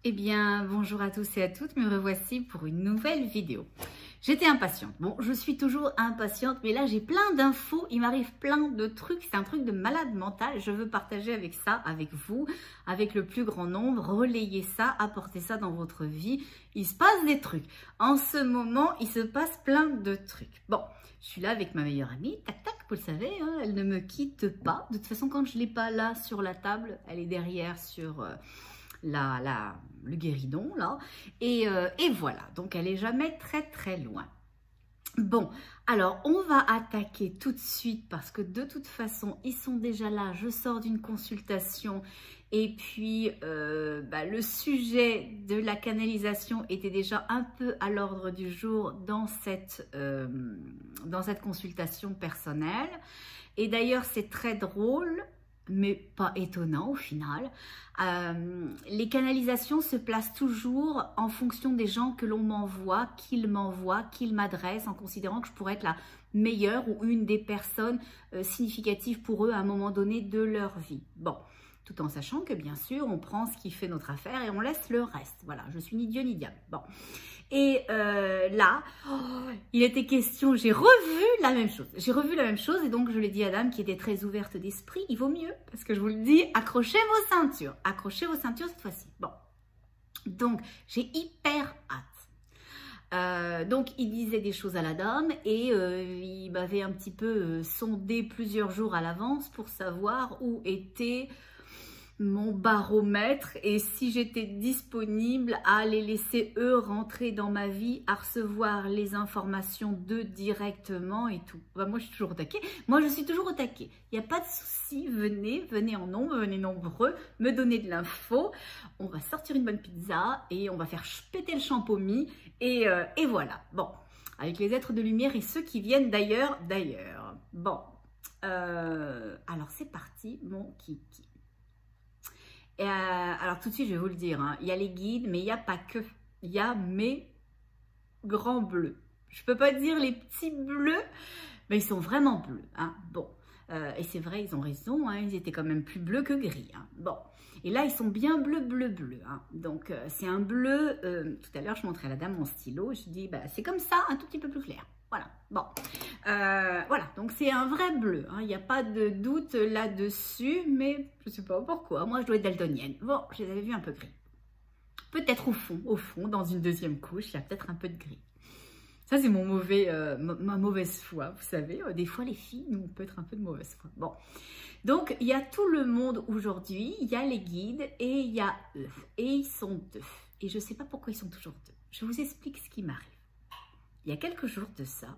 Eh bien, bonjour à tous et à toutes, me revoici pour une nouvelle vidéo. J'étais impatiente. Bon, je suis toujours impatiente, mais là, j'ai plein d'infos. Il m'arrive plein de trucs. C'est un truc de malade mental. Je veux partager avec ça, avec vous, avec le plus grand nombre. Relayer ça, apporter ça dans votre vie. Il se passe des trucs. En ce moment, il se passe plein de trucs. Bon, je suis là avec ma meilleure amie. Tac, tac, vous le savez, hein, elle ne me quitte pas. De toute façon, quand je ne l'ai pas là sur la table, elle est derrière sur... le guéridon là et voilà, donc elle est jamais très loin. Bon, alors on va attaquer tout de suite parce que de toute façon ils sont déjà là. Je sors d'une consultation et puis le sujet de la canalisation était déjà un peu à l'ordre du jour dans cette consultation personnelle. Et d'ailleurs c'est très drôle, mais pas étonnant au final. Les canalisations se placent toujours en fonction des gens que l'on m'envoie, qu'ils m'adressent, en considérant que je pourrais être la meilleure ou une des personnes significatives pour eux à un moment donné de leur vie. Bon, tout en sachant que bien sûr, on prend ce qui fait notre affaire et on laisse le reste. Voilà, je suis ni Dieu ni diable. Bon. Et là, il était question, j'ai revu la même chose. J'ai revu la même chose et donc je l'ai dit à Dame qui était très ouverte d'esprit. Il vaut mieux, parce que je vous le dis, accrochez vos ceintures. Accrochez vos ceintures cette fois-ci. Bon, donc j'ai hyper hâte. Donc il disait des choses à la Dame et il m'avait un petit peu sondé plusieurs jours à l'avance pour savoir où était mon baromètre et si j'étais disponible à les laisser eux rentrer dans ma vie, à recevoir les informations d'eux directement et tout. Bah, moi je suis toujours au taquet, il n'y a pas de souci, venez en nombre, venez nombreux, me donner de l'info, on va sortir une bonne pizza et on va faire péter le champomis et voilà. Bon, avec les êtres de lumière et ceux qui viennent d'ailleurs. Bon, alors c'est parti mon kiki. Alors tout de suite je vais vous le dire, hein, il y a les guides mais il n'y a pas que, il y a mes grands bleus. Je peux pas dire les petits bleus, mais ils sont vraiment bleus, hein. Bon, et c'est vrai, ils ont raison, hein, ils étaient quand même plus bleus que gris, hein. Bon, et là ils sont bien bleu, hein. Donc c'est un bleu, tout à l'heure je montrais à la Dame mon stylo, je dis bah, c'est comme ça, un tout petit peu plus clair. Voilà, bon, voilà, donc c'est un vrai bleu, hein. Il n'y a pas de doute là-dessus, mais je ne sais pas pourquoi, moi je dois être daltonienne. Bon, je les avais vus un peu gris. Peut-être au fond, dans une deuxième couche, il y a peut-être un peu de gris. Ça c'est mon ma mauvaise foi, vous savez, des fois les filles, nous on peut être un peu de mauvaise foi. Bon, donc il y a tout le monde aujourd'hui, il y a les guides et il y a eux, et ils sont deux. Et je ne sais pas pourquoi ils sont toujours deux. Je vous explique ce qui m'arrive. Il y a quelques jours de ça,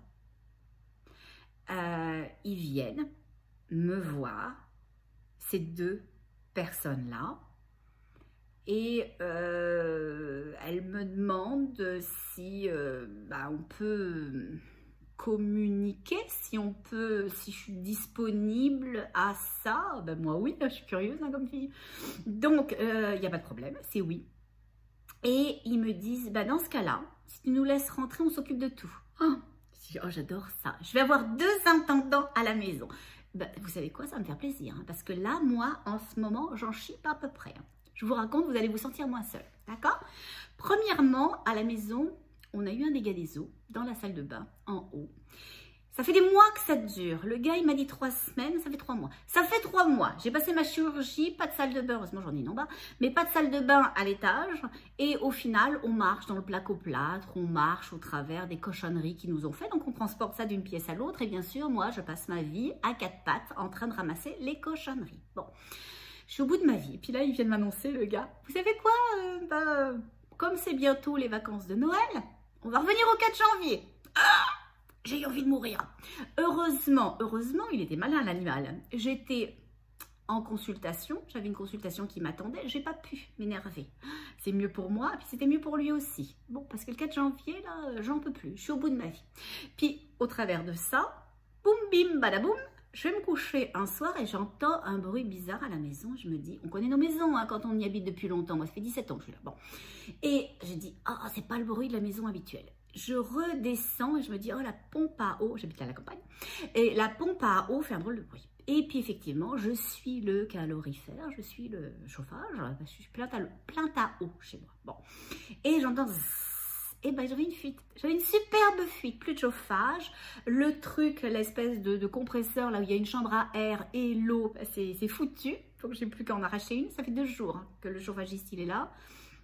ils viennent me voir, ces deux personnes-là, et elles me demandent si on peut communiquer, si je suis disponible à ça. Ben moi oui, je suis curieuse, hein, comme fille. Donc, il n'y a pas de problème, c'est oui. Et ils me disent, bah dans ce cas-là, si tu nous laisses rentrer, on s'occupe de tout. Oh, j'adore ça. Je vais avoir 2 intendants à la maison. Bah, vous savez quoi, ça va me faire plaisir. Hein, parce que là, moi, en ce moment, j'en chie pas à peu près. Hein. Je vous raconte, vous allez vous sentir moins seul. D'accord? Premièrement, à la maison, on a eu un dégât des eaux dans la salle de bain, en haut. Ça fait des mois que ça dure. Le gars, il m'a dit 3 semaines, ça fait 3 mois. Ça fait 3 mois. J'ai passé ma chirurgie, pas de salle de bain, heureusement j'en ai une en bas, mais pas de salle de bain à l'étage. Et au final, on marche dans le placo-plâtre, on marche au travers des cochonneries qu'ils nous ont fait. Donc on transporte ça d'une pièce à l'autre. Et bien sûr, moi, je passe ma vie à 4 pattes en train de ramasser les cochonneries. Bon, je suis au bout de ma vie. Et puis là, il vient de m'annoncer, le gars. Vous savez quoi comme c'est bientôt les vacances de Noël, on va revenir au 4 janvier. Ah, j'ai eu envie de mourir. Heureusement, il était malin l'animal. J'étais en consultation, j'avais une consultation qui m'attendait, j'ai pas pu m'énerver. C'est mieux pour moi, et puis c'était mieux pour lui aussi. Bon, parce que le 4 janvier, là, j'en peux plus, je suis au bout de ma vie. Puis, au travers de ça, boum, bim, badaboum, je vais me coucher un soir et j'entends un bruit bizarre à la maison. Je me dis, on connaît nos maisons hein, quand on y habite depuis longtemps. Moi, ça fait 17 ans que je suis là. Bon. Et je dis, ah, c'est pas le bruit de la maison habituelle. Je redescends et je me dis, oh, la pompe à eau, j'habite à la campagne, et la pompe à eau fait un drôle de bruit. Et puis effectivement, je suis le calorifère, je suis le chauffage, je suis plein à eau chez moi. Bon, et j'entends et ben j'avais une fuite, j'avais une superbe fuite, plus de chauffage, le truc, l'espèce de compresseur là où il y a une chambre à air et l'eau, c'est foutu, faut que j'ai plus qu'à en arracher une. Ça fait 2 jours hein, que le chauffagiste il est là.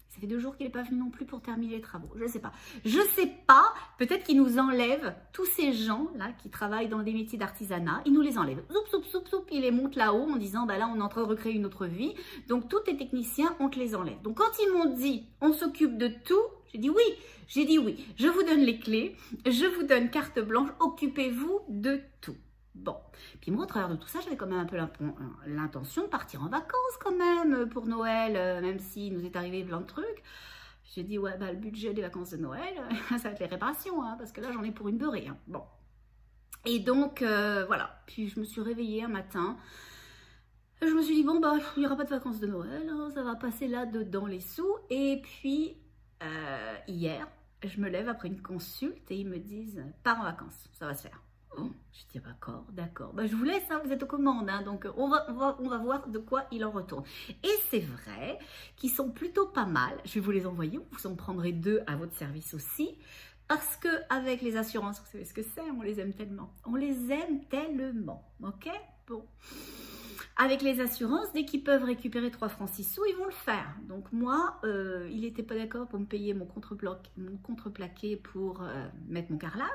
Ça fait 2 jours qu'il n'est pas venu non plus pour terminer les travaux. Je sais pas. Je sais pas. Peut-être qu'il nous enlève tous ces gens-là qui travaillent dans des métiers d'artisanat. Il nous les enlève. Soup, soup, soup, soup. Il les monte là-haut en disant, bah là, on est en train de recréer une autre vie. Donc, tous les techniciens, on te les enlève. Donc, quand ils m'ont dit, on s'occupe de tout, j'ai dit oui. J'ai dit oui. Je vous donne les clés. Je vous donne carte blanche. Occupez-vous de tout. Bon, puis moi, au travers de tout ça, j'avais quand même un peu l'intention de partir en vacances quand même pour Noël, même s'il nous est arrivé plein de trucs. J'ai dit, ouais, bah le budget des vacances de Noël, ça va être les réparations, hein, parce que là, j'en ai pour une beurrée. Hein. Bon, et donc, voilà, puis je me suis réveillée un matin, je me suis dit, bon, bah, il n'y aura pas de vacances de Noël, hein, ça va passer là-dedans les sous. Et puis, hier, je me lève après une consulte et ils me disent, pars en vacances, ça va se faire. Oh, je dis d'accord, d'accord. Bah, je vous laisse, hein, vous êtes aux commandes, hein, donc on va voir de quoi il en retourne. Et c'est vrai qu'ils sont plutôt pas mal. Je vais vous les envoyer, vous en prendrez 2 à votre service aussi. Parce que avec les assurances, vous savez ce que c'est, on les aime tellement. On les aime tellement, ok? Bon. Avec les assurances, dès qu'ils peuvent récupérer 3 francs 6 sous, ils vont le faire. Donc moi, il n'était pas d'accord pour me payer mon contreplaqué pour mettre mon carrelage.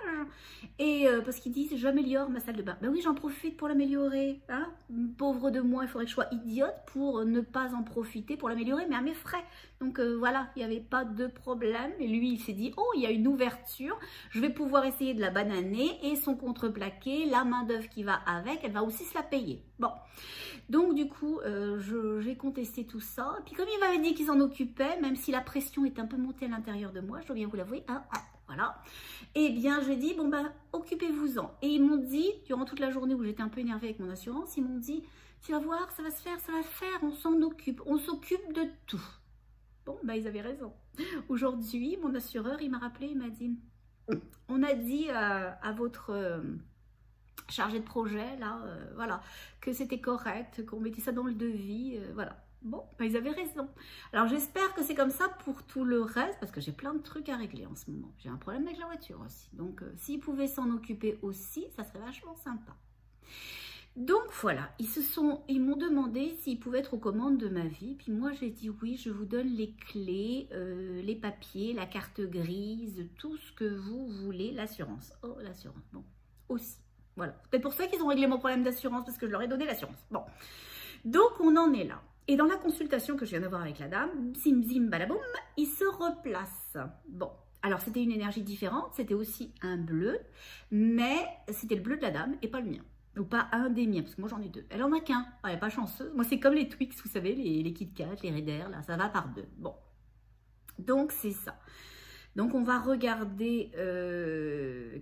Et parce qu'ils disent, j'améliore ma salle de bain. Ben oui, j'en profite pour l'améliorer. Hein? Pauvre de moi, il faudrait que je sois idiote pour ne pas en profiter, pour l'améliorer, mais à mes frais. Donc voilà, il n'y avait pas de problème. Et lui, il s'est dit, oh, il y a une ouverture. Je vais pouvoir essayer de la bananer. Et son contreplaqué, la main d'œuvre qui va avec, elle va aussi se la payer. Bon. Donc du coup, j'ai contesté tout ça. Et puis comme il m'avait dit qu'il s'en occupait, même si la pression est un peu montée à l'intérieur de moi, je dois bien vous l'avouer, hein, voilà. Eh bien, j'ai dit, bon ben, occupez-vous-en. Et ils m'ont dit, durant toute la journée où j'étais un peu énervée avec mon assurance, ils m'ont dit, tu vas voir, ça va se faire, ça va se faire, on s'en occupe, on s'occupe de tout. Bon, ben ils avaient raison. Aujourd'hui, mon assureur, il m'a rappelé, il m'a dit, on a dit à votre... chargé de projet, là, voilà, que c'était correct, qu'on mettait ça dans le devis, voilà. Bon, ben, ils avaient raison. Alors, j'espère que c'est comme ça pour tout le reste, parce que j'ai plein de trucs à régler en ce moment. J'ai un problème avec la voiture aussi. Donc, s'ils pouvaient s'en occuper aussi, ça serait vachement sympa. Donc, voilà, ils m'ont demandé s'ils pouvaient être aux commandes de ma vie. Puis moi, j'ai dit oui, je vous donne les clés, les papiers, la carte grise, tout ce que vous voulez, l'assurance. Oh, l'assurance, bon, aussi. Voilà, peut-être pour ça qu'ils ont réglé mon problème d'assurance, parce que je leur ai donné l'assurance. Bon, donc on en est là. Et dans la consultation que je viens d'avoir avec la dame, zim zim balaboum, il se replace. Bon, alors c'était une énergie différente, c'était aussi un bleu, mais c'était le bleu de la dame et pas le mien. Ou pas un des miens, parce que moi j'en ai 2. Elle en a qu'un, elle n'est pas chanceuse. Moi c'est comme les Twix, vous savez, les Kit Kat, les Raider, là, ça va par 2. Bon, donc c'est ça. Donc, on va regarder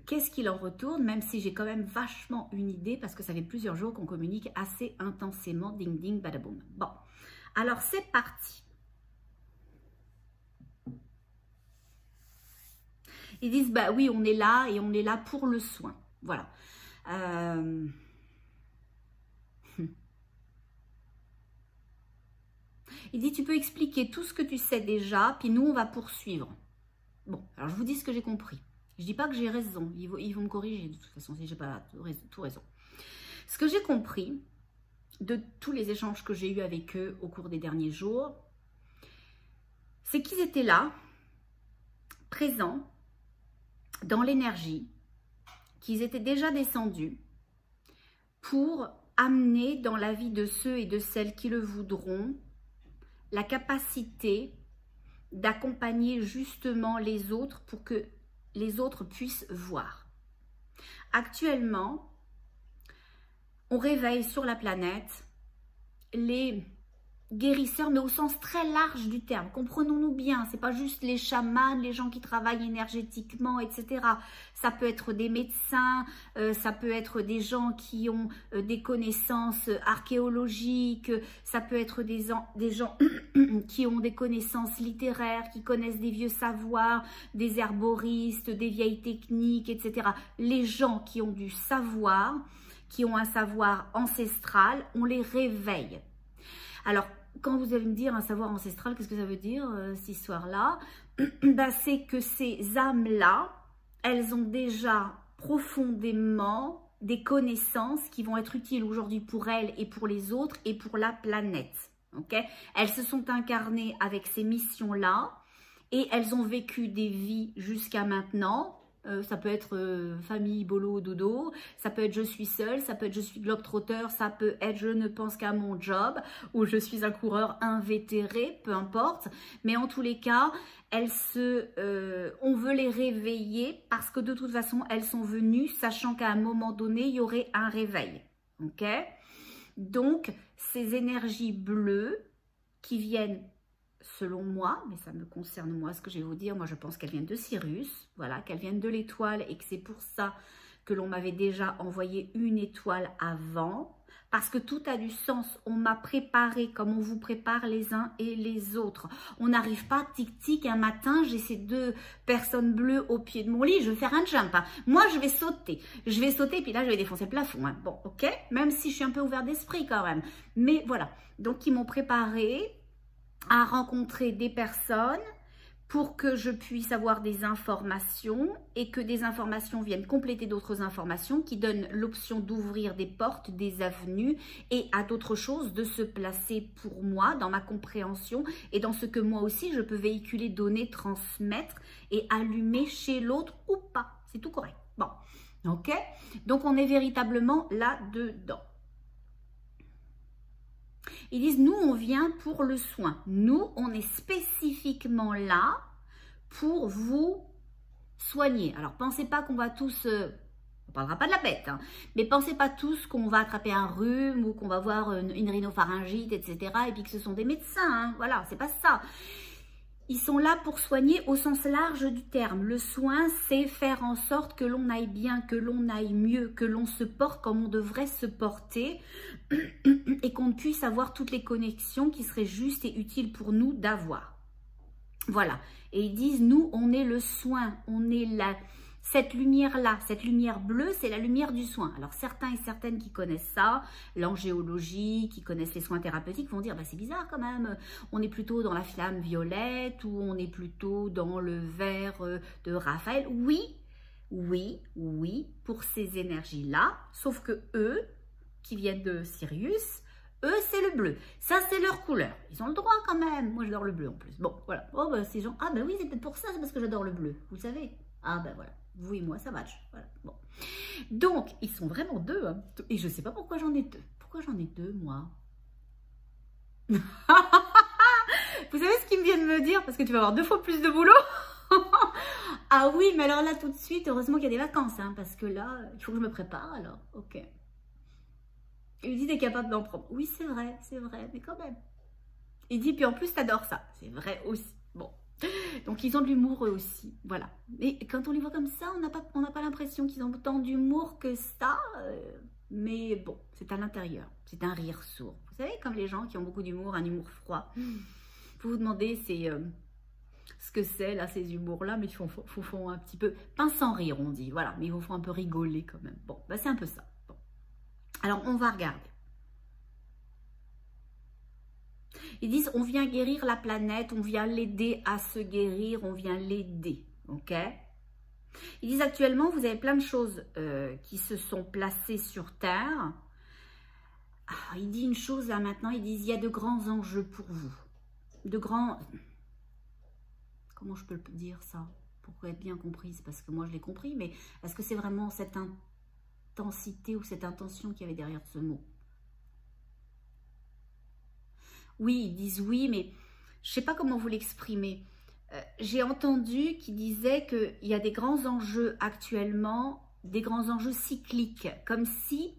qu'est-ce qu'il en retourne, même si j'ai quand même vachement une idée, parce que ça fait plusieurs jours qu'on communique assez intensément, ding ding badaboum. Bon, alors c'est parti. Ils disent, bah oui, on est là et on est là pour le soin. Voilà. Il dit, tu peux expliquer tout ce que tu sais déjà, puis nous, on va poursuivre. Bon, alors je vous dis ce que j'ai compris. Je dis pas que j'ai raison, ils vont me corriger de toute façon si j'ai pas tout raison. Ce que j'ai compris de tous les échanges que j'ai eus avec eux au cours des derniers jours, c'est qu'ils étaient là, présents, dans l'énergie, qu'ils étaient déjà descendus pour amener dans la vie de ceux et de celles qui le voudront la capacité d'accompagner justement les autres pour que les autres puissent voir. Actuellement, on réveille sur la planète les guérisseurs, mais au sens très large du terme. Comprenons-nous bien, c'est pas juste les chamans, les gens qui travaillent énergétiquement, etc. Ça peut être des médecins, ça peut être des gens qui ont des connaissances archéologiques, ça peut être des gens qui ont des connaissances littéraires, qui connaissent des vieux savoirs, des herboristes, des vieilles techniques, etc. Les gens qui ont du savoir, qui ont un savoir ancestral, on les réveille. Alors, quand vous allez me dire un savoir ancestral, qu'est-ce que ça veut dire, cette histoire-là? Ben, c'est que ces âmes-là, elles ont déjà profondément des connaissances qui vont être utiles aujourd'hui pour elles et pour les autres et pour la planète. Okay? Elles se sont incarnées avec ces missions-là et elles ont vécu des vies jusqu'à maintenant. Ça peut être famille, bolo, dodo, ça peut être je suis seule, ça peut être je suis globe-trotteur, ça peut être je ne pense qu'à mon job ou je suis un coureur invétéré, peu importe. Mais en tous les cas, on veut les réveiller parce que de toute façon, elles sont venues sachant qu'à un moment donné, il y aurait un réveil. Ok? Donc, ces énergies bleues qui viennent, selon moi, mais ça me concerne moi, ce que je vais vous dire, moi je pense qu'elles viennent de Sirius, voilà, qu'elles viennent de l'étoile et que c'est pour ça que l'on m'avait déjà envoyé une étoile avant, parce que tout a du sens, on m'a préparé comme on vous prépare les uns et les autres. On n'arrive pas tic-tic un matin, j'ai ces deux personnes bleues au pied de mon lit, je vais faire un jump. Hein. Moi, je vais sauter et puis là, je vais défoncer le plafond. Hein. Bon, ok, même si je suis un peu ouvert d'esprit quand même. Mais voilà, donc ils m'ont préparé à rencontrer des personnes pour que je puisse avoir des informations et que des informations viennent compléter d'autres informations qui donnent l'option d'ouvrir des portes, des avenues et à d'autres choses de se placer pour moi dans ma compréhension et dans ce que moi aussi je peux véhiculer, donner, transmettre et allumer chez l'autre ou pas. C'est tout correct. Bon, ok. Donc on est véritablement là-dedans. Ils disent, nous, on vient pour le soin. Nous, on est spécifiquement là pour vous soigner. Alors, pensez pas qu'on va tous... on parlera pas de la bête, hein, mais pensez pas tous qu'on va attraper un rhume ou qu'on va avoir une rhinopharyngite, etc. Et puis que ce sont des médecins. Hein, voilà, c'est pas ça. Ils sont là pour soigner au sens large du terme. Le soin, c'est faire en sorte que l'on aille bien, que l'on aille mieux, que l'on se porte comme on devrait se porter et qu'on puisse avoir toutes les connexions qui seraient justes et utiles pour nous d'avoir. Voilà. Et ils disent, nous, on est le soin, on est là. Cette lumière-là, cette lumière bleue, c'est la lumière du soin. Alors, certains et certaines qui connaissent ça, l'angéologie, qui connaissent les soins thérapeutiques, vont dire, bah, c'est bizarre quand même, on est plutôt dans la flamme violette ou on est plutôt dans le vert de Raphaël. Oui, oui, oui, pour ces énergies-là, sauf que eux, qui viennent de Sirius, eux, c'est le bleu. Ça, c'est leur couleur. Ils ont le droit quand même. Moi, j'adore le bleu en plus. Bon, voilà. Oh, bah, ces gens, ah, ben oui, c'est peut-être pour ça, c'est parce que j'adore le bleu. Vous le savez? Ah, ben voilà. Vous et moi, ça match. Voilà. Bon. Donc, ils sont vraiment deux. Hein. Et je ne sais pas pourquoi j'en ai deux. Pourquoi j'en ai deux, moi? Vous savez ce qu'ils viennent me dire? Parce que tu vas avoir 2 fois plus de boulot. Ah oui, mais alors là, tout de suite, heureusement qu'il y a des vacances. Hein, parce que là, il faut que je me prépare. Alors, ok. Il dit, t'es capable d'en prendre. Oui, c'est vrai, mais quand même. Il dit, puis en plus, t'adores ça. C'est vrai aussi. Bon. Donc, ils ont de l'humour eux aussi. Voilà. Mais quand on les voit comme ça, on n'a pas l'impression qu'ils ont autant d'humour que ça. Mais bon, c'est à l'intérieur. C'est un rire sourd. Vous savez, comme les gens qui ont beaucoup d'humour, un humour froid. Vous vous demandez, c'est ce que c'est, là, ces humours-là, mais ils font un petit peu, pas sans rire, on dit. Voilà, mais ils vous font un peu rigoler quand même. Bon, bah, c'est un peu ça. Bon. Alors, on va regarder. Ils disent, on vient guérir la planète, on vient l'aider à se guérir, on vient l'aider, ok? Ils disent, actuellement, vous avez plein de choses qui se sont placées sur Terre. Ah, il dit une chose là maintenant, ils disent, il y a de grands enjeux pour vous. De grands... Comment je peux le dire ça? Pour être bien comprise, parce que moi je l'ai compris, mais est-ce que c'est vraiment cette intensité ou cette intention qu'il y avait derrière ce mot? Oui, ils disent oui, mais je ne sais pas comment vous l'exprimer. J'ai entendu qu'ils disaient qu'il y a des grands enjeux actuellement, des grands enjeux cycliques, comme si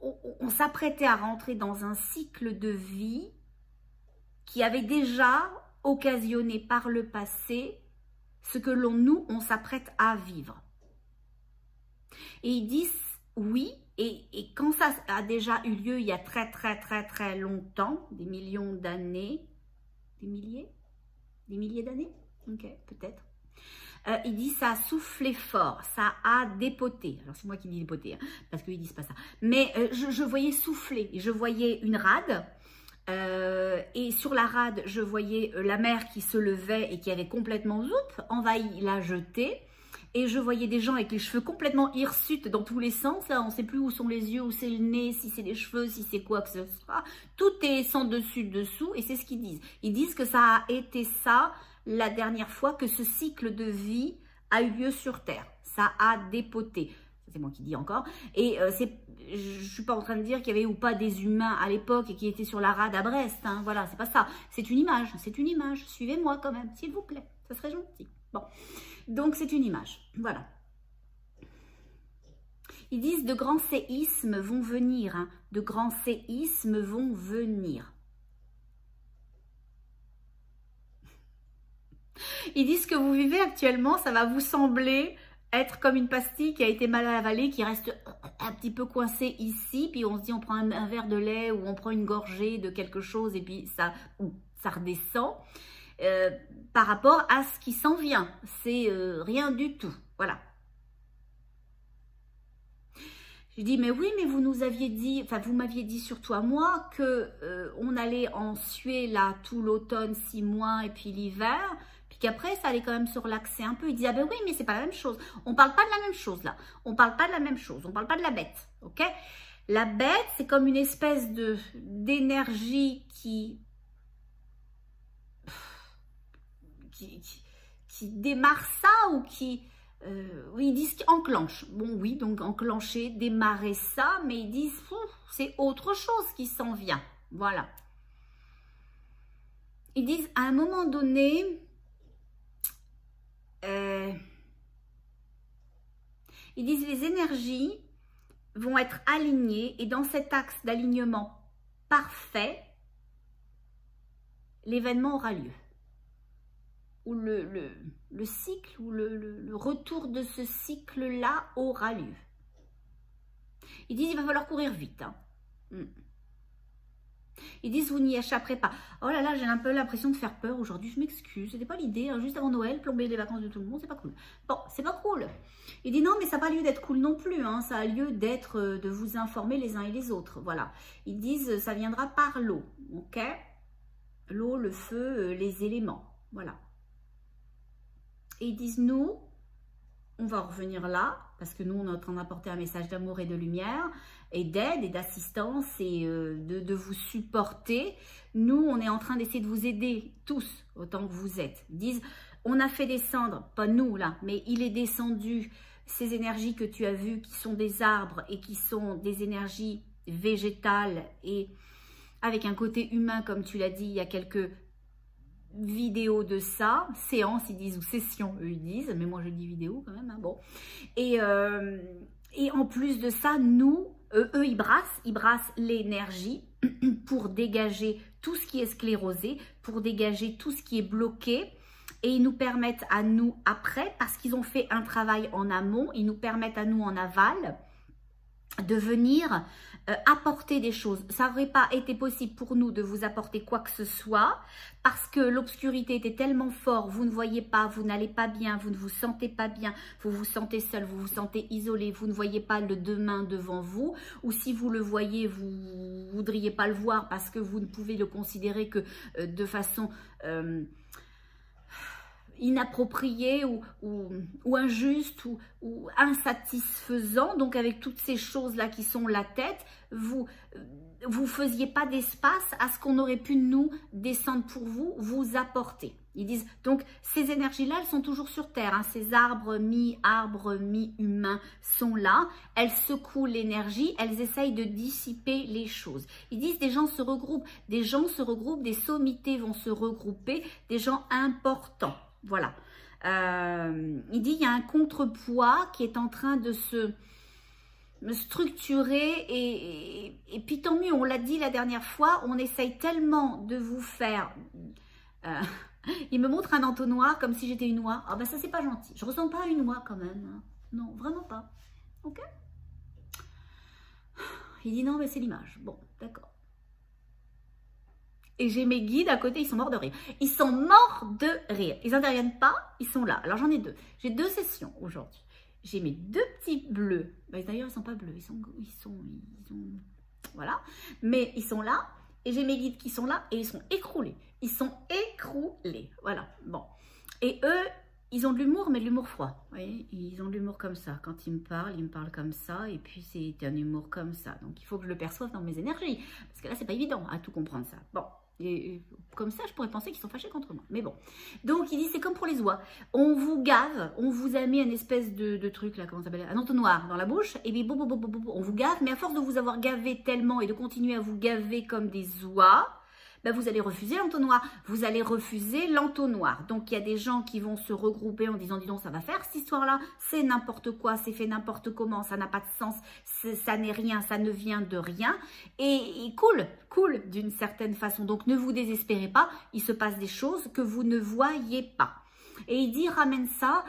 on s'apprêtait à rentrer dans un cycle de vie qui avait déjà occasionné par le passé ce que nous, on s'apprête à vivre. Et ils disent oui, et quand ça a déjà eu lieu il y a très longtemps, des millions d'années, des milliers d'années, ok, peut-être. Il dit ça a soufflé fort, ça a dépoté. Alors c'est moi qui dis dépoté, hein, parce qu'ils disent pas ça. Mais je voyais souffler, je voyais une rade. Et sur la rade, je voyais la mer qui se levait et qui avait complètement envahi la jetée. Et je voyais des gens avec les cheveux complètement hirsutes dans tous les sens. Là, on ne sait plus où sont les yeux, où c'est le nez, si c'est les cheveux, si c'est quoi que ce soit. Tout est sans dessus, dessous. Et c'est ce qu'ils disent. Ils disent que ça a été ça la dernière fois que ce cycle de vie a eu lieu sur Terre. Ça a dépoté. C'est moi qui dis encore. Et je ne suis pas en train de dire qu'il y avait ou pas des humains à l'époque et qui étaient sur la rade à Brest. Hein. Voilà, c'est pas ça. C'est une image. C'est une image. Suivez-moi quand même, s'il vous plaît. Ça serait gentil. Bon. Donc, c'est une image. Voilà. Ils disent de grands séismes vont venir. Hein. De grands séismes vont venir. Ils disent que vous vivez actuellement, ça va vous sembler être comme une pastille qui a été mal avalée, qui reste un petit peu coincée ici. Puis on se dit, on prend un verre de lait ou on prend une gorgée de quelque chose et puis ça redescend. Par rapport à ce qui s'en vient. C'est rien du tout. Voilà. Je dis, mais oui, mais vous nous aviez dit, enfin, vous m'aviez dit surtout à moi que on allait en suer là tout l'automne, 6 mois, et puis l'hiver, puis qu'après, ça allait quand même se relaxer un peu. Il dit, ah ben oui, mais c'est pas la même chose. On parle pas de la même chose là. On parle pas de la même chose. On parle pas de la bête. Ok? La bête, c'est comme une espèce d'énergie qui démarre ça ou qui... oui, ils disent enclenche. Bon, oui, donc enclencher, démarrer ça, mais ils disent c'est autre chose qui s'en vient. Voilà. Ils disent à un moment donné, ils disent les énergies vont être alignées et dans cet axe d'alignement parfait, l'événement aura lieu. Où le cycle, ou le retour de ce cycle-là aura lieu. Ils disent, il va falloir courir vite. Hein. Ils disent, vous n'y échapperez pas. Oh là là, j'ai un peu l'impression de faire peur aujourd'hui, je m'excuse. C'était pas l'idée, hein, juste avant Noël, plomber les vacances de tout le monde, c'est pas cool. Bon, c'est pas cool. Il dit, non, mais ça n'a pas lieu d'être cool non plus. Hein, ça a lieu d'être, de vous informer les uns et les autres. Voilà. Ils disent, ça viendra par l'eau. Ok? L'eau, le feu, les éléments. Voilà. Et ils disent, nous, on va revenir là, parce que nous, on est en train d'apporter un message d'amour et de lumière, et d'aide et d'assistance, et de vous supporter. Nous, on est en train d'essayer de vous aider, tous, autant que vous êtes. Ils disent, on a fait descendre, pas nous là, mais il est descendu, ces énergies que tu as vues, qui sont des arbres, et qui sont des énergies végétales, et avec un côté humain, comme tu l'as dit, il y a quelques... vidéo de ça, séance ils disent, ou session eux ils disent, mais moi je dis vidéo quand même, hein, bon. Et en plus de ça, nous, eux ils brassent l'énergie pour dégager tout ce qui est sclérosé, pour dégager tout ce qui est bloqué, et ils nous permettent à nous après, parce qu'ils ont fait un travail en amont, ils nous permettent à nous en aval de venir apporter des choses. Ça n'aurait pas été possible pour nous de vous apporter quoi que ce soit parce que l'obscurité était tellement forte, vous ne voyez pas, vous n'allez pas bien, vous ne vous sentez pas bien, vous vous sentez seul, vous vous sentez isolé, vous ne voyez pas le demain devant vous, ou si vous le voyez, vous ne voudriez pas le voir parce que vous ne pouvez le considérer que de façon... inapproprié ou injuste ou insatisfaisant. Donc avec toutes ces choses-là qui sont la tête, vous faisiez pas d'espace à ce qu'on aurait pu nous descendre pour vous apporter. Ils disent, donc ces énergies-là, elles sont toujours sur Terre. Hein. Ces arbres mi-humains sont là. Elles secouent l'énergie, elles essayent de dissiper les choses. Ils disent, des gens se regroupent, des sommités vont se regrouper, des gens importants. Voilà. Il dit, il y a un contrepoids qui est en train de se structurer et puis tant mieux, on l'a dit la dernière fois, on essaye tellement de vous faire... il me montre un entonnoir comme si j'étais une oie. Ah ben ça c'est pas gentil. Je ressens pas une oie quand même. Hein. Non, vraiment pas. Ok. Il dit non mais c'est l'image. Bon, d'accord. Et j'ai mes guides à côté, ils sont morts de rire. Ils sont morts de rire. Ils n'interviennent pas, ils sont là. Alors j'en ai deux. J'ai 2 sessions aujourd'hui. J'ai mes 2 petits bleus. Bah, d'ailleurs, ils ne sont pas bleus. Voilà. Mais ils sont là. Et j'ai mes guides qui sont là et ils sont écroulés. Ils sont écroulés. Voilà. Bon. Et eux, ils ont de l'humour, mais de l'humour froid. Vous voyez, ils ont de l'humour comme ça. Quand ils me parlent comme ça. Et puis, c'est un humour comme ça. Donc, il faut que je le perçoive dans mes énergies. Parce que là, c'est pas évident à tout comprendre ça. Bon. Et comme ça, je pourrais penser qu'ils sont fâchés contre moi. Mais bon. Donc, il dit, c'est comme pour les oies. On vous gave, on vous a mis un espèce de truc, là, comment ça s'appelle, un entonnoir dans la bouche. Et puis, on vous gave. Mais à force de vous avoir gavé tellement et de continuer à vous gaver comme des oies, ben vous allez refuser l'entonnoir. Vous allez refuser l'entonnoir. Donc, il y a des gens qui vont se regrouper en disant, dis donc, ça va faire cette histoire-là. C'est n'importe quoi, c'est fait n'importe comment, ça n'a pas de sens, ça n'est rien, ça ne vient de rien. Et cool d'une certaine façon. Donc, ne vous désespérez pas, il se passe des choses que vous ne voyez pas. Et il dit, ramène ça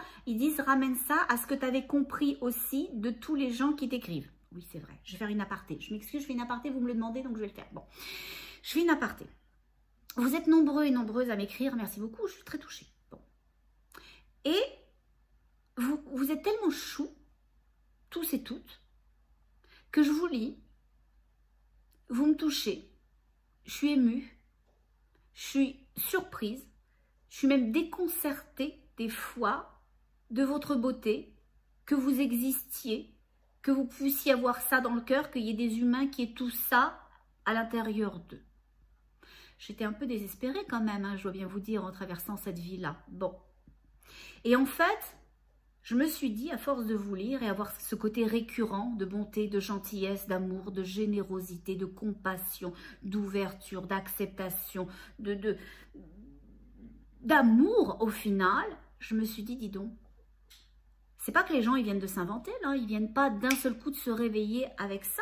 à ce que tu avais compris aussi de tous les gens qui t'écrivent. Oui, c'est vrai, je vais faire une aparté. Je m'excuse, je fais une aparté, vous me le demandez, donc je vais le faire. Bon, je fais une aparté. Vous êtes nombreux et nombreuses à m'écrire, merci beaucoup, je suis très touchée. Bon. Et vous êtes tellement choux, tous et toutes, que je vous lis, vous me touchez, je suis émue, je suis surprise, je suis même déconcertée des fois de votre beauté, que vous existiez, que vous puissiez avoir ça dans le cœur, qu'il y ait des humains qui aient tout ça à l'intérieur d'eux. J'étais un peu désespérée quand même, hein, je dois bien vous dire, en traversant cette vie-là. Bon. Et en fait, je me suis dit, à force de vous lire et avoir ce côté récurrent de bonté, de gentillesse, d'amour, de générosité, de compassion, d'ouverture, d'acceptation, d'amour au final, je me suis dit, dis donc, c'est pas que les gens ils viennent de s'inventer, là, ils viennent pas d'un seul coup de se réveiller avec ça.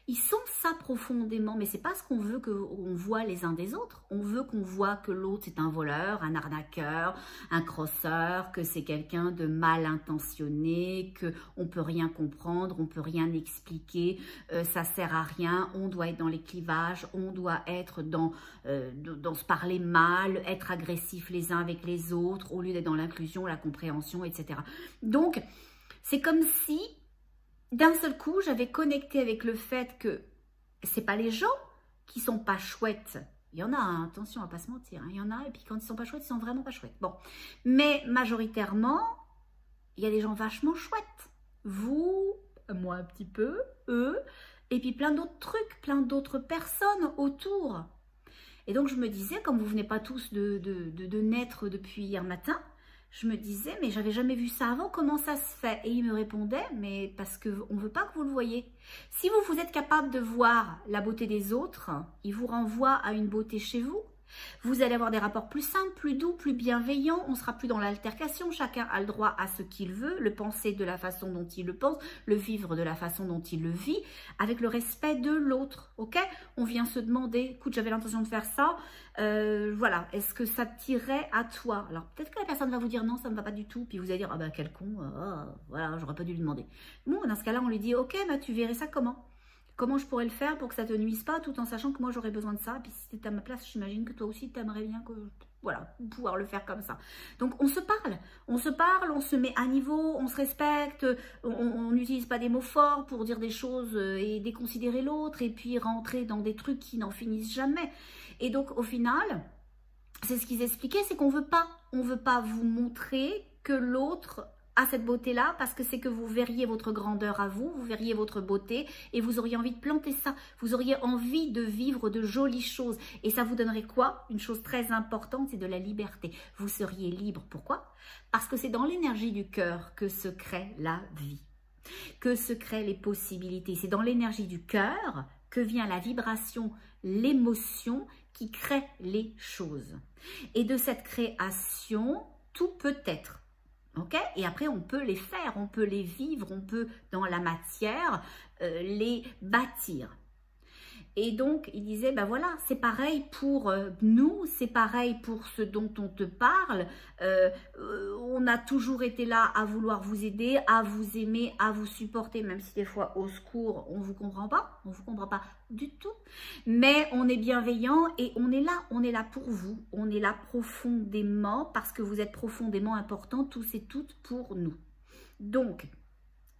Ils sont ça profondément, mais c'est pas ce qu'on veut qu'on voit les uns des autres. On veut qu'on voit que l'autre est un voleur, un arnaqueur, un crosseur, que c'est quelqu'un de mal intentionné, qu'on peut rien comprendre, on peut rien expliquer, ça sert à rien, on doit être dans les clivages, on doit être dans se parler mal, être agressif les uns avec les autres, au lieu d'être dans l'inclusion, la compréhension, etc. Donc, c'est comme si d'un seul coup, j'avais connecté avec le fait que c'est pas les gens qui sont pas chouettes. Il y en a, hein, attention, on va pas se mentir. Hein, il y en a, et puis quand ils sont pas chouettes, ils sont vraiment pas chouettes. Bon, mais majoritairement, il y a des gens vachement chouettes. Vous, moi un petit peu, eux, et puis plein d'autres trucs, plein d'autres personnes autour. Et donc, je me disais, comme vous venez pas tous de naître depuis hier matin, je me disais, mais j'avais jamais vu ça avant, comment ça se fait? Et il me répondait, mais parce qu'on ne veut pas que vous le voyez. Si vous êtes capable de voir la beauté des autres, il vous renvoie à une beauté chez vous. Vous allez avoir des rapports plus simples, plus doux, plus bienveillants. On ne sera plus dans l'altercation. Chacun a le droit à ce qu'il veut, le penser de la façon dont il le pense, le vivre de la façon dont il le vit, avec le respect de l'autre. Ok? On vient se demander, écoute, j'avais l'intention de faire ça. Voilà, est-ce que ça tirait à toi? Alors peut-être que la personne va vous dire non, ça ne me va pas du tout. Puis vous allez dire, ah bah quel con, voilà, j'aurais pas dû lui demander. Bon, dans ce cas-là, on lui dit, ok, bah tu verrais ça comment? Comment je pourrais le faire pour que ça ne te nuise pas, tout en sachant que moi j'aurais besoin de ça. Et puis si tu étais à ma place, j'imagine que toi aussi tu aimerais bien que, voilà, pouvoir le faire comme ça. Donc on se parle, on se met à niveau, on se respecte, on n'utilise pas des mots forts pour dire des choses et déconsidérer l'autre et puis rentrer dans des trucs qui n'en finissent jamais. Et donc au final, c'est ce qu'ils expliquaient, c'est qu'on veut pas vous montrer que l'autre à cette beauté-là, parce que c'est que vous verriez votre grandeur à vous, vous verriez votre beauté et vous auriez envie de planter ça. Vous auriez envie de vivre de jolies choses. Et ça vous donnerait quoi? Une chose très importante, c'est de la liberté. Vous seriez libre. Pourquoi? Parce que c'est dans l'énergie du cœur que se crée la vie, que se créent les possibilités. C'est dans l'énergie du cœur que vient la vibration, l'émotion qui crée les choses. Et de cette création, tout peut être. Okay? Et après, on peut les faire, on peut les vivre, on peut, dans la matière, les bâtir. Et donc, il disait, ben voilà, c'est pareil pour nous, c'est pareil pour ce dont on te parle. On a toujours été là à vouloir vous aider, à vous aimer, à vous supporter, même si des fois, au secours, on ne vous comprend pas. On ne vous comprend pas du tout. Mais on est bienveillant et on est là pour vous. On est là profondément parce que vous êtes profondément importants, tous et toutes, pour nous. Donc,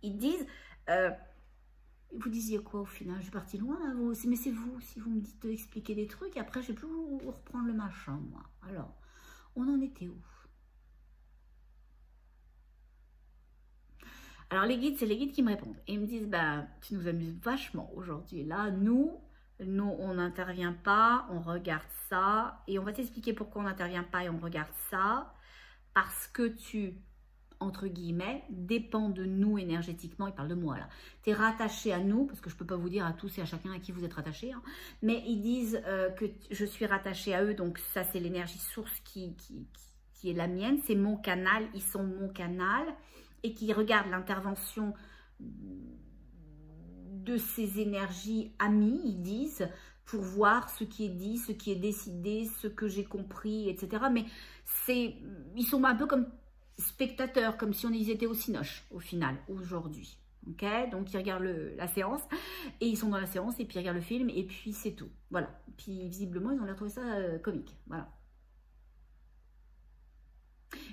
ils disent... vous disiez quoi au final? Je suis partie loin là, vous, mais c'est vous, si vous me dites d'expliquer des trucs, et après je ne vais plus vous reprendre le machin, moi. Alors, on en était où? Alors les guides, c'est les guides qui me répondent. Et ils me disent, bah, tu nous amuses vachement aujourd'hui. Là, nous, on n'intervient pas, on regarde ça, et on va t'expliquer pourquoi on n'intervient pas et on regarde ça, parce que tu... entre guillemets, dépend de nous énergétiquement, il parle de moi là, tu es rattaché à nous, parce que je ne peux pas vous dire à tous et à chacun à qui vous êtes rattaché, hein, mais ils disent que je suis rattachée à eux, donc ça c'est l'énergie source qui est la mienne, c'est mon canal, ils sont mon canal, et qui regardent l'intervention de ces énergies amies, ils disent, pour voir ce qui est dit, ce qui est décidé, ce que j'ai compris, etc. Mais ils sont un peu comme spectateurs, comme si on y était au cinoche au final, aujourd'hui. Ok, donc ils regardent la séance, et ils sont dans la séance, et puis ils regardent le film, et puis c'est tout. Voilà. Puis visiblement, ils ont l'air trouvé ça comique. Voilà.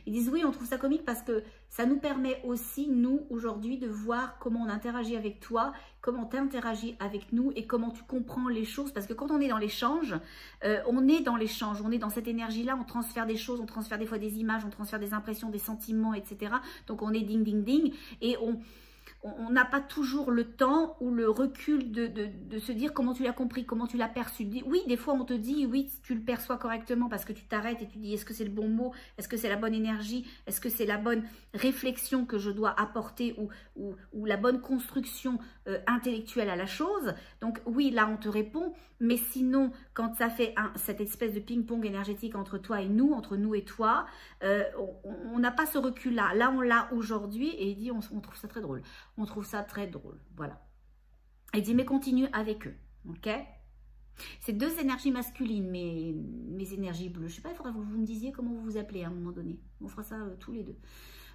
Ils disent oui, on trouve ça comique parce que ça nous permet aussi, nous, aujourd'hui, de voir comment on interagit avec toi, comment tu interagis avec nous et comment tu comprends les choses. Parce que quand on est dans l'échange, on est dans cette énergie-là, on transfère des choses, on transfère des fois des images, on transfère des impressions, des sentiments, etc. Donc on est ding, ding, ding, et on n'a pas toujours le temps ou le recul de se dire comment tu l'as compris, comment tu l'as perçu. Oui, des fois on te dit, oui, tu le perçois correctement parce que tu t'arrêtes et tu dis, est-ce que c'est le bon mot? Est-ce que c'est la bonne énergie? Est-ce que c'est la bonne réflexion que je dois apporter ou la bonne construction intellectuelle à la chose? Donc oui, là on te répond, mais sinon, quand ça fait cette espèce de ping-pong énergétique entre toi et nous, entre nous et toi, on n'a pas ce recul-là. Là, on l'a aujourd'hui et il dit, on trouve ça très drôle. On trouve ça très drôle, voilà. Il dit, mais continue avec eux, ok? C'est deux énergies masculines, mes énergies bleues. Je sais pas, il faudrait que vous me disiez comment vous vous appelez à un moment donné. On fera ça tous les deux.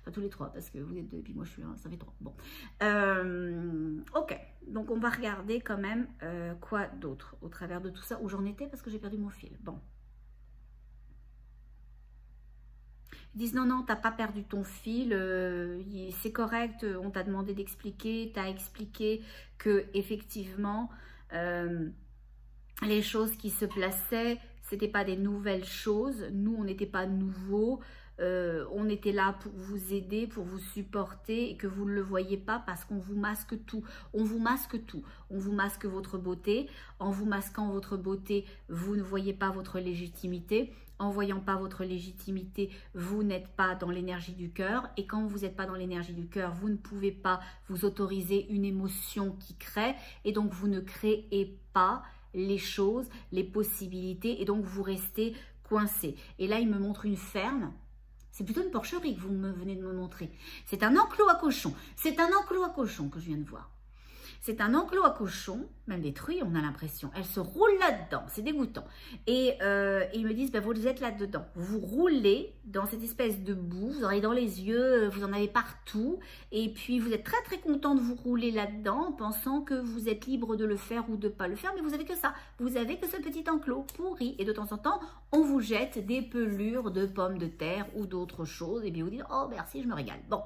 Enfin, tous les trois, parce que vous êtes deux et puis moi je suis un, ça fait trois. Bon. Ok, donc on va regarder quand même quoi d'autre au travers de tout ça, où j'en étais parce que j'ai perdu mon fil. Bon. Ils disent non, non, t'as pas perdu ton fil, c'est correct, on t'a demandé d'expliquer, t'as expliqué que effectivement les choses qui se plaçaient, c'était pas des nouvelles choses, nous on n'était pas nouveaux, on était là pour vous aider, pour vous supporter et que vous ne le voyez pas parce qu'on vous masque tout. On vous masque tout. On vous masque votre beauté. En vous masquant votre beauté, vous ne voyez pas votre légitimité. En ne voyant pas votre légitimité, vous n'êtes pas dans l'énergie du cœur. Et quand vous n'êtes pas dans l'énergie du cœur, vous ne pouvez pas vous autoriser une émotion qui crée. Et donc, vous ne créez pas les choses, les possibilités. Et donc, vous restez coincé. Et là, il me montre une ferme. C'est plutôt une porcherie que vous venez de me montrer. C'est un enclos à cochons. C'est un enclos à cochons que je viens de voir. C'est un enclos à cochons, même détruit, on a l'impression. Elle se roule là-dedans, c'est dégoûtant. Et ils me disent, ben, vous êtes là-dedans. Vous roulez dans cette espèce de boue, vous en avez dans les yeux, vous en avez partout. Et puis, vous êtes très, très content de vous rouler là-dedans en pensant que vous êtes libre de le faire ou de ne pas le faire. Mais vous n'avez que ça. Vous avez que ce petit enclos pourri. Et de temps en temps, on vous jette des pelures de pommes de terre ou d'autres choses. Et bien, vous dites, oh, merci, je me régale. Bon.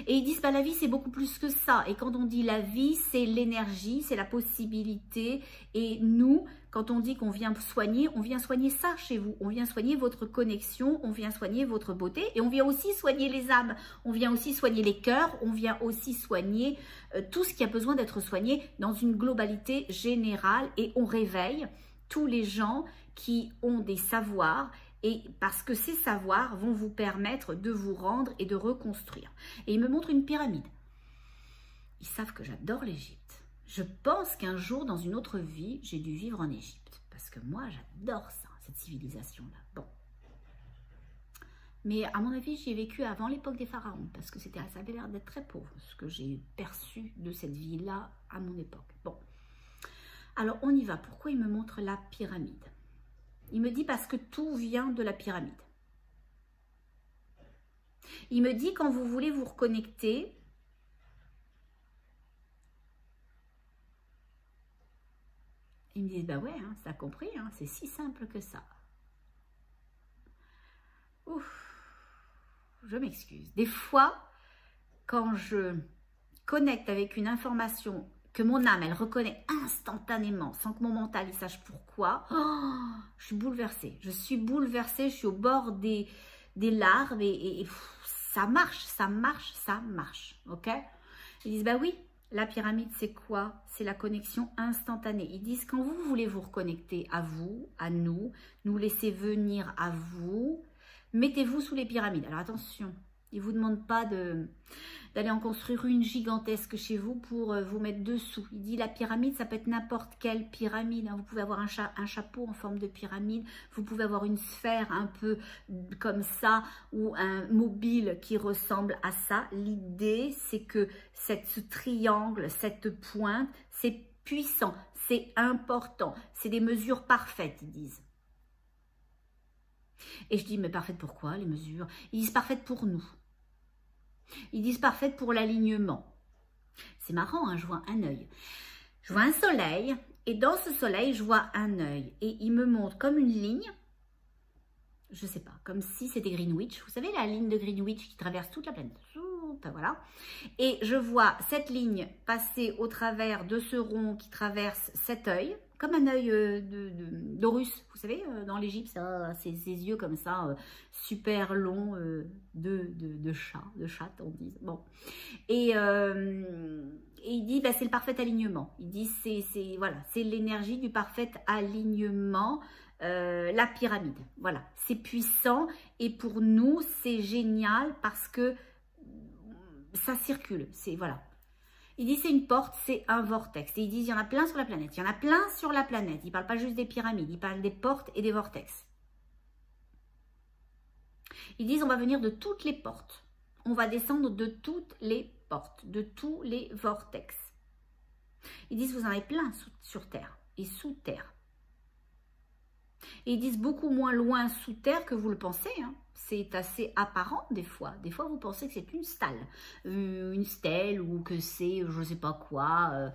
Et ils disent, bah, la vie, c'est beaucoup plus que ça. Et quand on dit la vie, c'est l'énergie, c'est la possibilité. Et nous, quand on dit qu'on vient soigner ça chez vous. On vient soigner votre connexion, on vient soigner votre beauté et on vient aussi soigner les âmes. On vient aussi soigner les cœurs, on vient aussi soigner tout ce qui a besoin d'être soigné dans une globalité générale. Et on réveille tous les gens qui ont des savoirs. Et parce que ces savoirs vont vous permettre de vous rendre et de reconstruire. Et il me montre une pyramide. Ils savent que j'adore l'Égypte. Je pense qu'un jour, dans une autre vie, j'ai dû vivre en Égypte. Parce que moi, j'adore ça, cette civilisation-là. Bon. Mais à mon avis, j'y ai vécu avant l'époque des pharaons. Parce que ça avait l'air d'être très pauvre, ce que j'ai perçu de cette vie-là à mon époque. Bon. Alors, on y va. Pourquoi il me montre la pyramide? Il me dit parce que tout vient de la pyramide. Il me dit quand vous voulez vous reconnecter, ils me disent, bah ouais, hein, ça a compris, hein, c'est si simple que ça. Ouf, je m'excuse. Des fois, quand je connecte avec une information que mon âme, elle reconnaît instantanément, sans que mon mental il sache pourquoi, oh, je suis bouleversée. Je suis bouleversée, je suis au bord des larmes et ça marche, ça marche, ça marche. Ok? Ils disent, bah oui, la pyramide, c'est quoi? C'est la connexion instantanée. Ils disent, quand vous voulez vous reconnecter à vous, à nous laisser venir à vous, mettez-vous sous les pyramides. Alors attention, ils ne vous demandent pas d'aller en construire une gigantesque chez vous pour vous mettre dessous. Il dit la pyramide, ça peut être n'importe quelle pyramide. Hein. Vous pouvez avoir un chapeau en forme de pyramide. Vous pouvez avoir une sphère un peu comme ça ou un mobile qui ressemble à ça. L'idée, c'est que ce triangle, cette pointe, c'est puissant, c'est important. C'est des mesures parfaites, ils disent. Et je dis, mais parfaites pourquoi les mesures? Ils disent parfaites pour nous. Ils disent parfaites pour l'alignement. C'est marrant, hein, je vois un œil. Je vois un soleil et dans ce soleil, je vois un œil. Et il me montre comme une ligne, je ne sais pas, comme si c'était Greenwich. Vous savez, la ligne de Greenwich qui traverse toute la planète. Enfin, voilà. Et je vois cette ligne passer au travers de ce rond qui traverse cet œil, comme un œil d'Horus. Vous savez, dans l'Égypte, c'est ces yeux comme ça, super longs, de chat, de chatte, on dit. Bon. Et il dit, bah, c'est le parfait alignement. Il dit, voilà, c'est l'énergie du parfait alignement. La pyramide, voilà, c'est puissant et pour nous c'est génial parce que ça circule, c'est voilà. Il dit c'est une porte, c'est un vortex. Et ils disent il y en a plein sur la planète, il y en a plein sur la planète. Il ne parle pas juste des pyramides, il parle des portes et des vortex. Ils disent on va venir de toutes les portes, on va descendre de toutes les portes, de tous les vortex. Ils disent vous en avez plein sur Terre et sous Terre. Et ils disent beaucoup moins loin sous terre que vous le pensez. Hein. C'est assez apparent des fois. Des fois, vous pensez que c'est une stèle ou que c'est je ne sais pas quoi,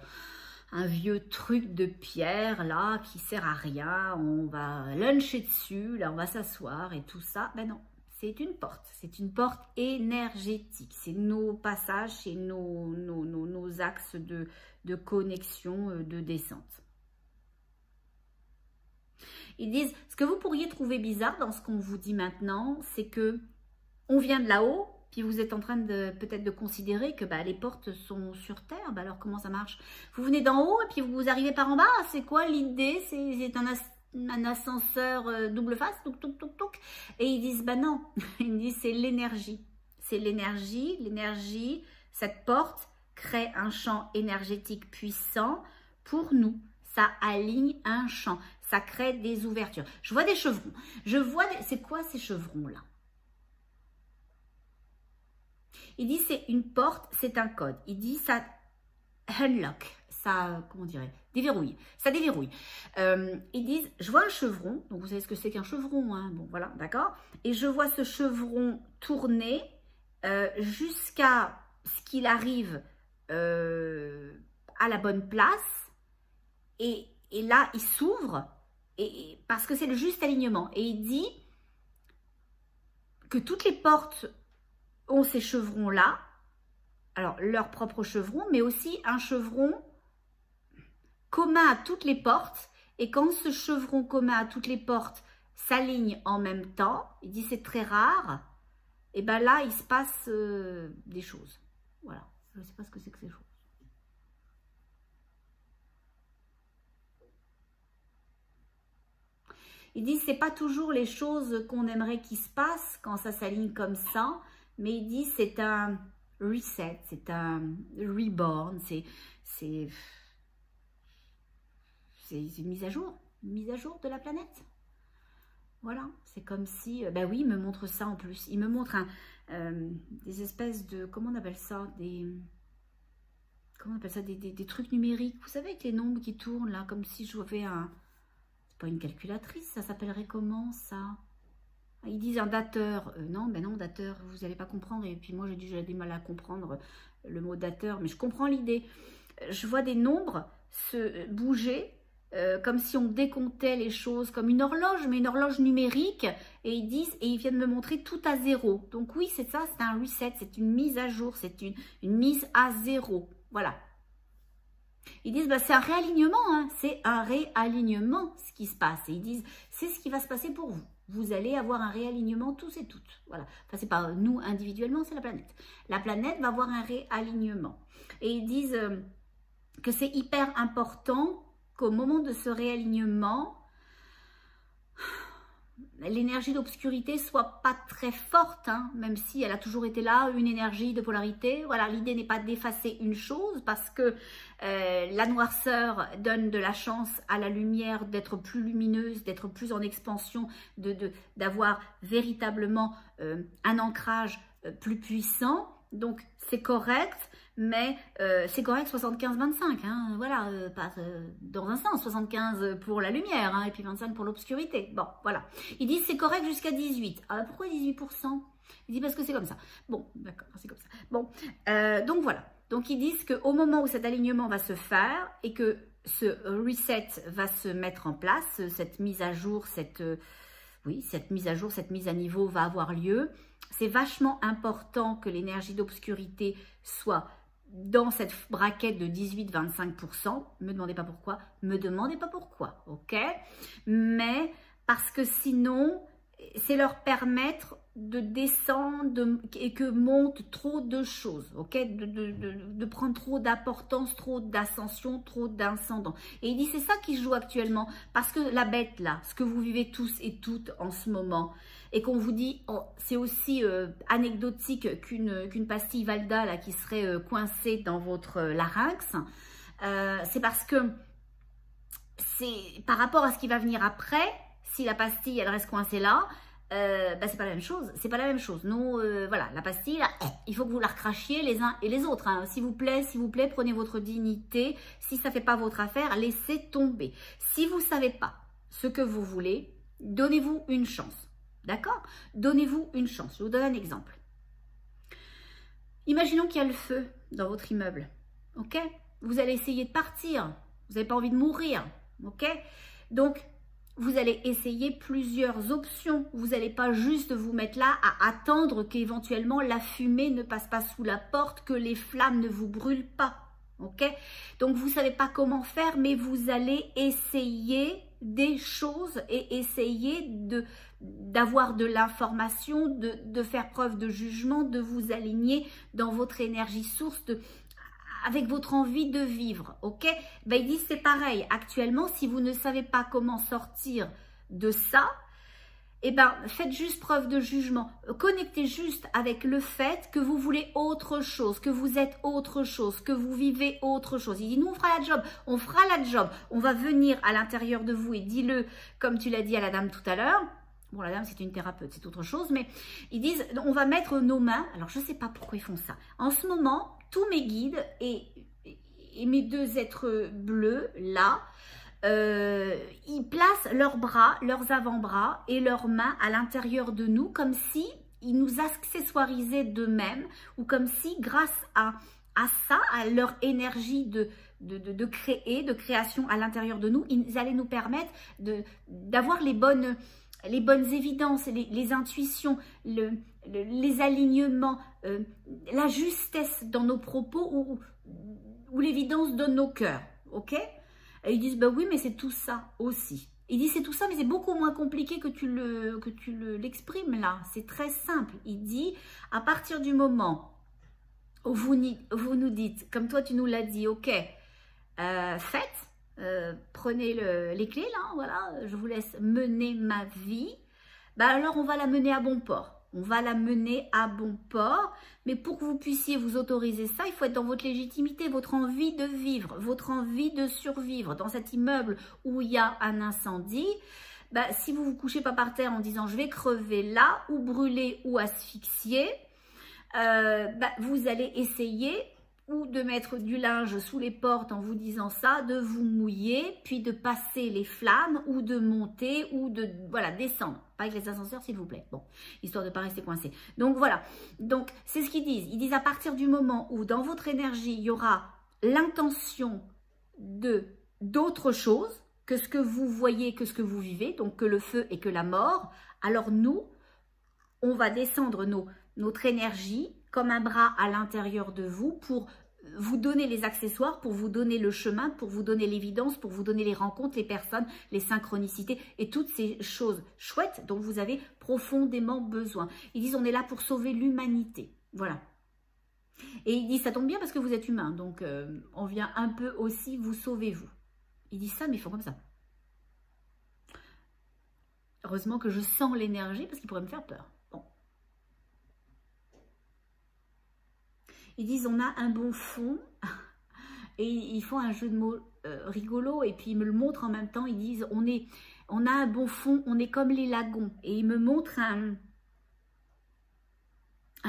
un vieux truc de pierre là qui sert à rien. On va luncher dessus, là on va s'asseoir et tout ça. Ben non, c'est une porte. C'est une porte énergétique. C'est nos passages, c'est nos axes de connexion, de descente. Ils disent, ce que vous pourriez trouver bizarre dans ce qu'on vous dit maintenant, c'est que on vient de là-haut, puis vous êtes en train de peut-être de considérer que bah, les portes sont sur Terre. Bah, alors comment ça marche? Vous venez d'en haut et puis vous arrivez par en bas. C'est quoi l'idée? C'est un ascenseur double face, touc, touc, touc, touc. Et ils disent, bah non, ils disent c'est l'énergie. C'est l'énergie, cette porte crée un champ énergétique puissant pour nous. Ça aligne un champ, ça crée des ouvertures. Je vois des chevrons. C'est quoi ces chevrons-là? Il dit c'est une porte, c'est un code. Il dit ça unlock, ça, comment on dirait, déverrouille. Ça déverrouille. Ils disent, je vois un chevron, donc vous savez ce que c'est qu'un chevron, hein? Bon voilà, d'accord. Et je vois ce chevron tourner jusqu'à ce qu'il arrive à la bonne place. Et là, il s'ouvre parce que c'est le juste alignement. Et il dit que toutes les portes ont ces chevrons-là, alors leur propre chevron, mais aussi un chevron commun à toutes les portes. Et quand ce chevron commun à toutes les portes s'aligne en même temps, il dit c'est très rare, et bien là, il se passe des choses. Voilà, je ne sais pas ce que c'est que ces choses. Il dit c'est pas toujours les choses qu'on aimerait qu'il se passent quand ça s'aligne comme ça, mais il dit c'est un reset, c'est un reborn, c'est une mise à jour de la planète. Voilà, c'est comme si, ben oui, il me montre ça en plus, il me montre des espèces de, comment on appelle ça, comment on appelle ça, des trucs numériques. Vous savez, avec les nombres qui tournent là, comme si j'avais un... C'est pas une calculatrice, ça s'appellerait comment ça? Ils disent un dateur. Non, ben non, dateur, vous n'allez pas comprendre. Et puis moi, j'ai du mal à comprendre le mot dateur, mais je comprends l'idée. Je vois des nombres se bouger, comme si on décomptait les choses, comme une horloge, mais une horloge numérique. Et ils disent, et ils viennent me montrer tout à zéro. Donc oui, c'est ça, c'est un reset, c'est une mise à jour, c'est une mise à zéro. Voilà. Ils disent, bah, c'est un réalignement, hein, c'est un réalignement ce qui se passe. Et ils disent, c'est ce qui va se passer pour vous. Vous allez avoir un réalignement tous et toutes. Voilà. Enfin, c'est pas nous individuellement, c'est la planète. La planète va avoir un réalignement. Et ils disent que c'est hyper important qu'au moment de ce réalignement, l'énergie d'obscurité soit pas très forte, hein, même si elle a toujours été là, une énergie de polarité. Voilà, l'idée n'est pas d'effacer une chose parce que la noirceur donne de la chance à la lumière d'être plus lumineuse, d'être plus en expansion, d'avoir véritablement un ancrage plus puissant. Donc c'est correct, mais c'est correct 75-25, hein, voilà, pas dans un sens, 75 pour la lumière, hein, et puis 25 pour l'obscurité. Bon, voilà. Ils disent c'est correct jusqu'à 18. Ah, pourquoi 18%? Ils disent parce que c'est comme ça. Bon, d'accord, c'est comme ça. Bon, donc voilà. Donc ils disent qu'au moment où cet alignement va se faire et que ce reset va se mettre en place, cette mise à jour, cette mise à jour, cette mise à niveau va avoir lieu. C'est vachement important que l'énergie d'obscurité soit dans cette braquette de 18-25%. Ne me demandez pas pourquoi. Me demandez pas pourquoi, ok? Mais parce que sinon, c'est leur permettre de descendre et que montent trop de choses, ok? De prendre trop d'importance, trop d'ascension, trop d'incendant. Et il dit, c'est ça qui se joue actuellement. Parce que la bête, là, ce que vous vivez tous et toutes en ce moment, et qu'on vous dit, oh, c'est aussi anecdotique qu'une pastille Valda là, qui serait coincée dans votre larynx, c'est parce que c'est par rapport à ce qui va venir après, si la pastille elle reste coincée là, bah, c'est pas la même chose. C'est pas la même chose. Nous, voilà, la pastille, là, il faut que vous la recrachiez les uns et les autres. Hein. S'il vous plaît, prenez votre dignité. Si ça fait pas votre affaire, laissez tomber. Si vous savez pas ce que vous voulez, donnez-vous une chance. D'accord? Donnez-vous une chance. Je vous donne un exemple. Imaginons qu'il y a le feu dans votre immeuble. Ok? Vous allez essayer de partir. Vous n'avez pas envie de mourir. Ok? Donc, vous allez essayer plusieurs options. Vous n'allez pas juste vous mettre là à attendre qu'éventuellement la fumée ne passe pas sous la porte, que les flammes ne vous brûlent pas. Ok? Donc, vous ne savez pas comment faire, mais vous allez essayer des choses et essayer d'avoir de l'information, de faire preuve de jugement, de vous aligner dans votre énergie source, avec votre envie de vivre, ok? Ben, ils disent c'est pareil, actuellement, si vous ne savez pas comment sortir de ça, eh ben, faites juste preuve de jugement. Connectez juste avec le fait que vous voulez autre chose, que vous êtes autre chose, que vous vivez autre chose. Il dit, nous, on fera la job, on fera la job. On va venir à l'intérieur de vous et dis-le, comme tu l'as dit à la dame tout à l'heure. Bon, la dame, c'est une thérapeute, c'est autre chose, mais ils disent, on va mettre nos mains. Alors, je ne sais pas pourquoi ils font ça. En ce moment, tous mes guides et mes deux êtres bleus, là, ils placent leurs bras, leurs avant-bras et leurs mains à l'intérieur de nous comme si ils nous accessoirisaient d'eux-mêmes ou comme si grâce à ça, à leur énergie de création à l'intérieur de nous, ils allaient nous permettre d'avoir les bonnes évidences, les intuitions, les alignements, la justesse dans nos propos ou l'évidence de nos cœurs, ok? Et ils disent, bah oui, mais c'est tout ça aussi. Il dit, c'est tout ça, mais c'est beaucoup moins compliqué que tu l'exprimes là. C'est très simple. Il dit, à partir du moment où vous nous dites, comme toi tu nous l'as dit, ok, faites, prenez les clés là, voilà, je vous laisse mener ma vie. Bah alors on va la mener à bon port. On va la mener à bon port, mais pour que vous puissiez vous autoriser ça, il faut être dans votre légitimité, votre envie de vivre, votre envie de survivre. Dans cet immeuble où il y a un incendie, bah, si vous vous couchez pas par terre en disant je vais crever là, ou brûler ou asphyxier, bah, vous allez essayer ou de mettre du linge sous les portes en vous disant ça, de vous mouiller, puis de passer les flammes, ou de monter, ou de, voilà, descendre. Pas avec les ascenseurs, s'il vous plaît. Bon, histoire de ne pas rester coincé. Donc, voilà. Donc, c'est ce qu'ils disent. Ils disent à partir du moment où, dans votre énergie, il y aura l'intention d'autre chose que ce que vous voyez, que ce que vous vivez, donc que le feu et que la mort, alors nous, on va descendre notre énergie comme un bras à l'intérieur de vous pour vous donner les accessoires, pour vous donner le chemin, pour vous donner l'évidence, pour vous donner les rencontres, les personnes, les synchronicités et toutes ces choses chouettes dont vous avez profondément besoin. Ils disent on est là pour sauver l'humanité. Voilà. Et ils disent ça tombe bien parce que vous êtes humain, donc on vient un peu aussi vous sauver vous. Ils disent ça mais ils font comme ça. Heureusement que je sens l'énergie parce qu'ils pourraient me faire peur. Bon. Ils disent on a un bon fond et ils font un jeu de mots rigolo et puis ils me le montrent en même temps. Ils disent on a un bon fond, on est comme les lagons et ils me montrent un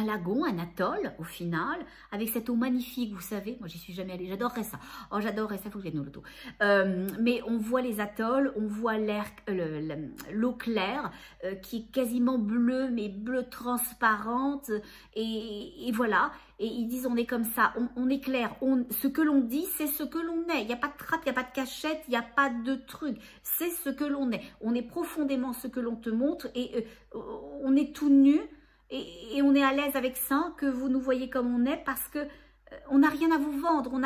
lagon, un atoll au final, avec cette eau magnifique, vous savez, moi j'y suis jamais allée, j'adorerais ça, oh j'adorerais ça, il faut que je vienne au loto, mais on voit les atolls, on voit l'eau claire, qui est quasiment bleue, mais bleue transparente, et voilà, et ils disent on est comme ça, on est clair, ce que l'on dit, c'est ce que l'on est, il n'y a pas de trappe, il n'y a pas de cachette, il n'y a pas de truc, c'est ce que l'on est, on est profondément ce que l'on te montre, et on est tout nu, et on est à l'aise avec ça, que vous nous voyez comme on est, parce que on n'a rien à vous vendre, on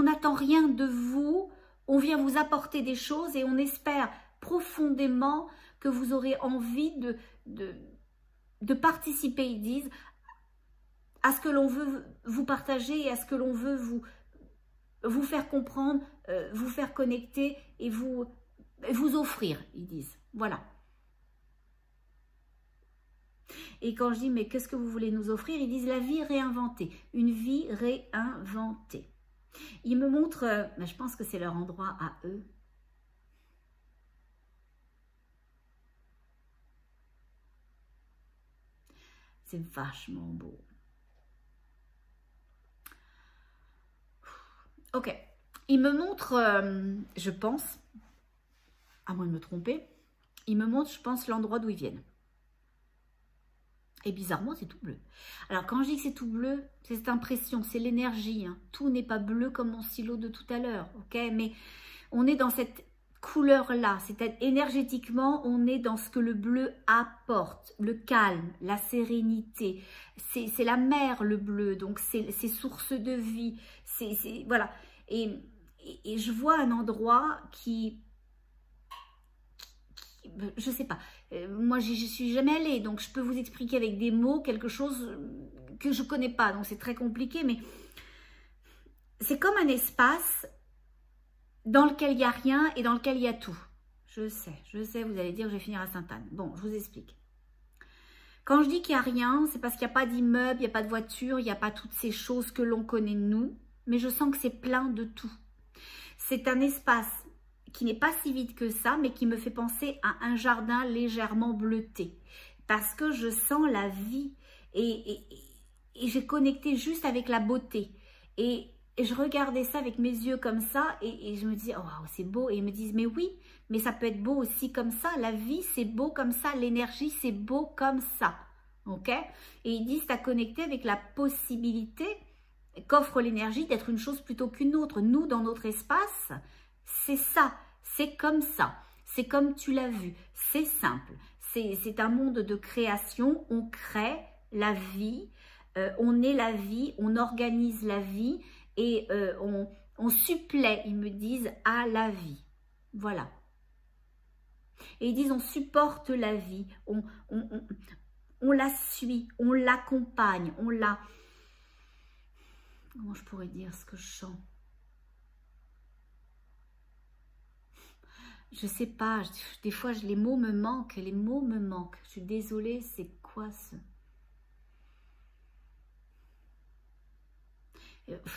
n'attend rien de vous, on vient vous apporter des choses et on espère profondément que vous aurez envie de participer, ils disent, à ce que l'on veut vous partager et à ce que l'on veut vous faire comprendre, vous faire connecter et vous offrir, ils disent, voilà. Et quand je dis, mais qu'est-ce que vous voulez nous offrir? Ils disent la vie réinventée, une vie réinventée. Ils me montrent, je pense que c'est leur endroit à eux. C'est vachement beau. Ok, ils me montrent, je pense, à moins de me tromper, ils me montrent, je pense, l'endroit d'où ils viennent. Et bizarrement, c'est tout bleu. Alors, quand je dis que c'est tout bleu, c'est cette impression, c'est l'énergie. Hein. Tout n'est pas bleu comme mon stylo de tout à l'heure, ok? Mais on est dans cette couleur-là. C'est-à-dire, énergétiquement, on est dans ce que le bleu apporte. Le calme, la sérénité. C'est la mer, le bleu. Donc, c'est source de vie. Voilà. Et je vois un endroit qui je sais pas, moi je suis jamais allée, donc je peux vous expliquer avec des mots quelque chose que je connais pas, donc c'est très compliqué, mais c'est comme un espace dans lequel il n'y a rien et dans lequel il y a tout. Je sais, vous allez dire je vais finir à Sainte-Anne. Bon, je vous explique. Quand je dis qu'il n'y a rien, c'est parce qu'il n'y a pas d'immeuble, il n'y a pas de voiture, il n'y a pas toutes ces choses que l'on connaît de nous, mais je sens que c'est plein de tout. C'est un espace qui n'est pas si vide que ça, mais qui me fait penser à un jardin légèrement bleuté. Parce que je sens la vie et j'ai connecté juste avec la beauté. Et je regardais ça avec mes yeux comme ça et je me dis, oh, c'est beau. Et ils me disent, mais oui, mais ça peut être beau aussi comme ça. La vie, c'est beau comme ça. L'énergie, c'est beau comme ça. Ok? Et ils disent, t'as connecté avec la possibilité qu'offre l'énergie d'être une chose plutôt qu'une autre. Nous, dans notre espace, c'est ça, c'est comme ça, c'est comme tu l'as vu, c'est simple, c'est un monde de création, on crée la vie, on est la vie, on organise la vie et on supplée, ils me disent, à la vie, voilà. Et ils disent, on supporte la vie, on la suit, on l'accompagne, on la... Comment je pourrais dire ce que je sens? Je sais pas, des fois les mots me manquent, je suis désolée, c'est quoi ce...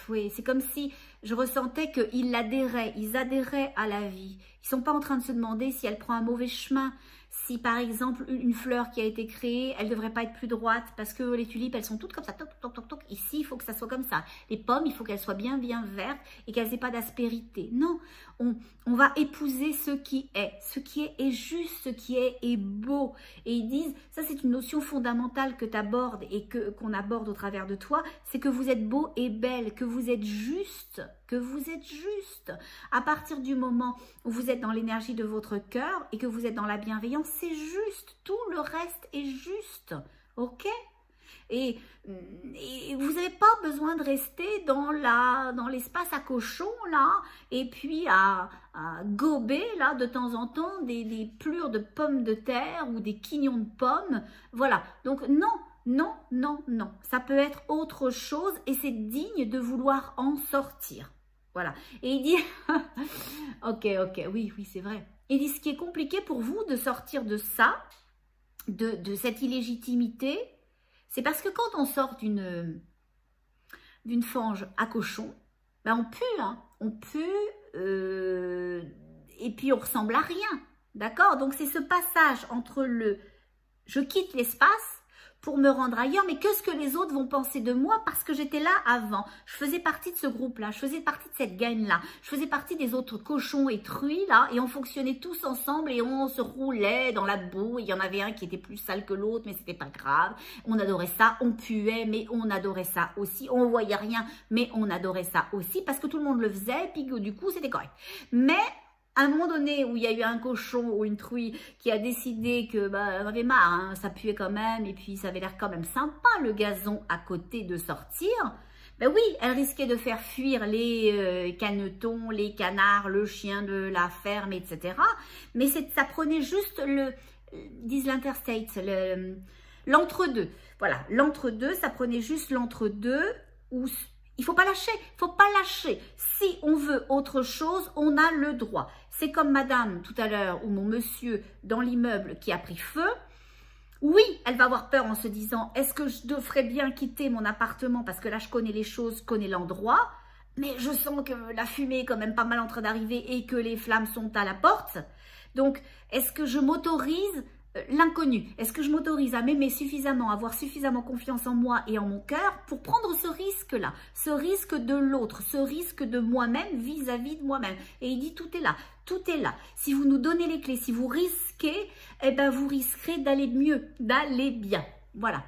Oui, c'est comme si je ressentais qu'ils adhéraient à la vie. Ils ne sont pas en train de se demander si elle prend un mauvais chemin, si par exemple une fleur qui a été créée, elle ne devrait pas être plus droite parce que les tulipes, elles sont toutes comme ça, toc, toc, toc, toc. Ici, il faut que ça soit comme ça. Les pommes, il faut qu'elles soient bien, bien vertes et qu'elles n'aient pas d'aspérité. Non, on va épouser ce qui est. Ce qui est juste, ce qui est beau. Et ils disent, ça c'est une notion fondamentale que tu abordes et qu'on aborde au travers de toi, c'est que vous êtes beau et belle, que vous êtes juste, que vous êtes juste. À partir du moment où vous êtes dans l'énergie de votre cœur et que vous êtes dans la bienveillance, c'est juste. Tout le reste est juste. Ok ? Et vous n'avez pas besoin de rester dans l'espace à cochon, là, et puis à gober, là, de temps en temps, des plures de pommes de terre ou des quignons de pommes. Voilà. Donc, non, non, non, non. Ça peut être autre chose et c'est digne de vouloir en sortir. Voilà. Et il dit, ok, oui, c'est vrai. Il dit, ce qui est compliqué pour vous de sortir de ça, de cette illégitimité, c'est parce que quand on sort d'une fange à cochon, ben on pue, hein, on pue, et puis on ressemble à rien, d'accord? Donc c'est ce passage entre je quitte l'espace pour me rendre ailleurs, mais qu'est-ce que les autres vont penser de moi parce que j'étais là avant. Je faisais partie de ce groupe-là, je faisais partie de cette gang-là, je faisais partie des autres cochons et truies, là, et on fonctionnait tous ensemble et on se roulait dans la boue. Il y en avait un qui était plus sale que l'autre, mais c'était pas grave. On adorait ça, on puait, mais on adorait ça aussi. On voyait rien, mais on adorait ça aussi parce que tout le monde le faisait, puis du coup, c'était correct. Mais à un moment donné où il y a eu un cochon ou une truie qui a décidé que elle avait marre, hein, ça puait quand même et puis ça avait l'air quand même sympa le gazon à côté de sortir, ben oui, elle risquait de faire fuir les canetons, les canards, le chien de la ferme, etc. Mais ça prenait juste disent l'interstate, l'entre-deux. Voilà, l'entre-deux, ça prenait juste l'entre-deux où il ne faut pas lâcher, il ne faut pas lâcher. Si on veut autre chose, on a le droit. C'est comme madame tout à l'heure ou mon monsieur dans l'immeuble qui a pris feu. Oui, elle va avoir peur en se disant, est-ce que je devrais bien quitter mon appartement parce que là, je connais les choses, je connais l'endroit, mais je sens que la fumée est quand même pas mal en train d'arriver et que les flammes sont à la porte. Donc, est-ce que je m'autorise l'inconnu? Est-ce que je m'autorise à m'aimer suffisamment, à avoir suffisamment confiance en moi et en mon cœur pour prendre ce risque-là, ce risque de l'autre, ce risque de moi-même vis-à-vis de moi-même? Et il dit, tout est là, tout est là. Si vous nous donnez les clés, si vous risquez, eh ben vous risquerez d'aller mieux, d'aller bien. Voilà.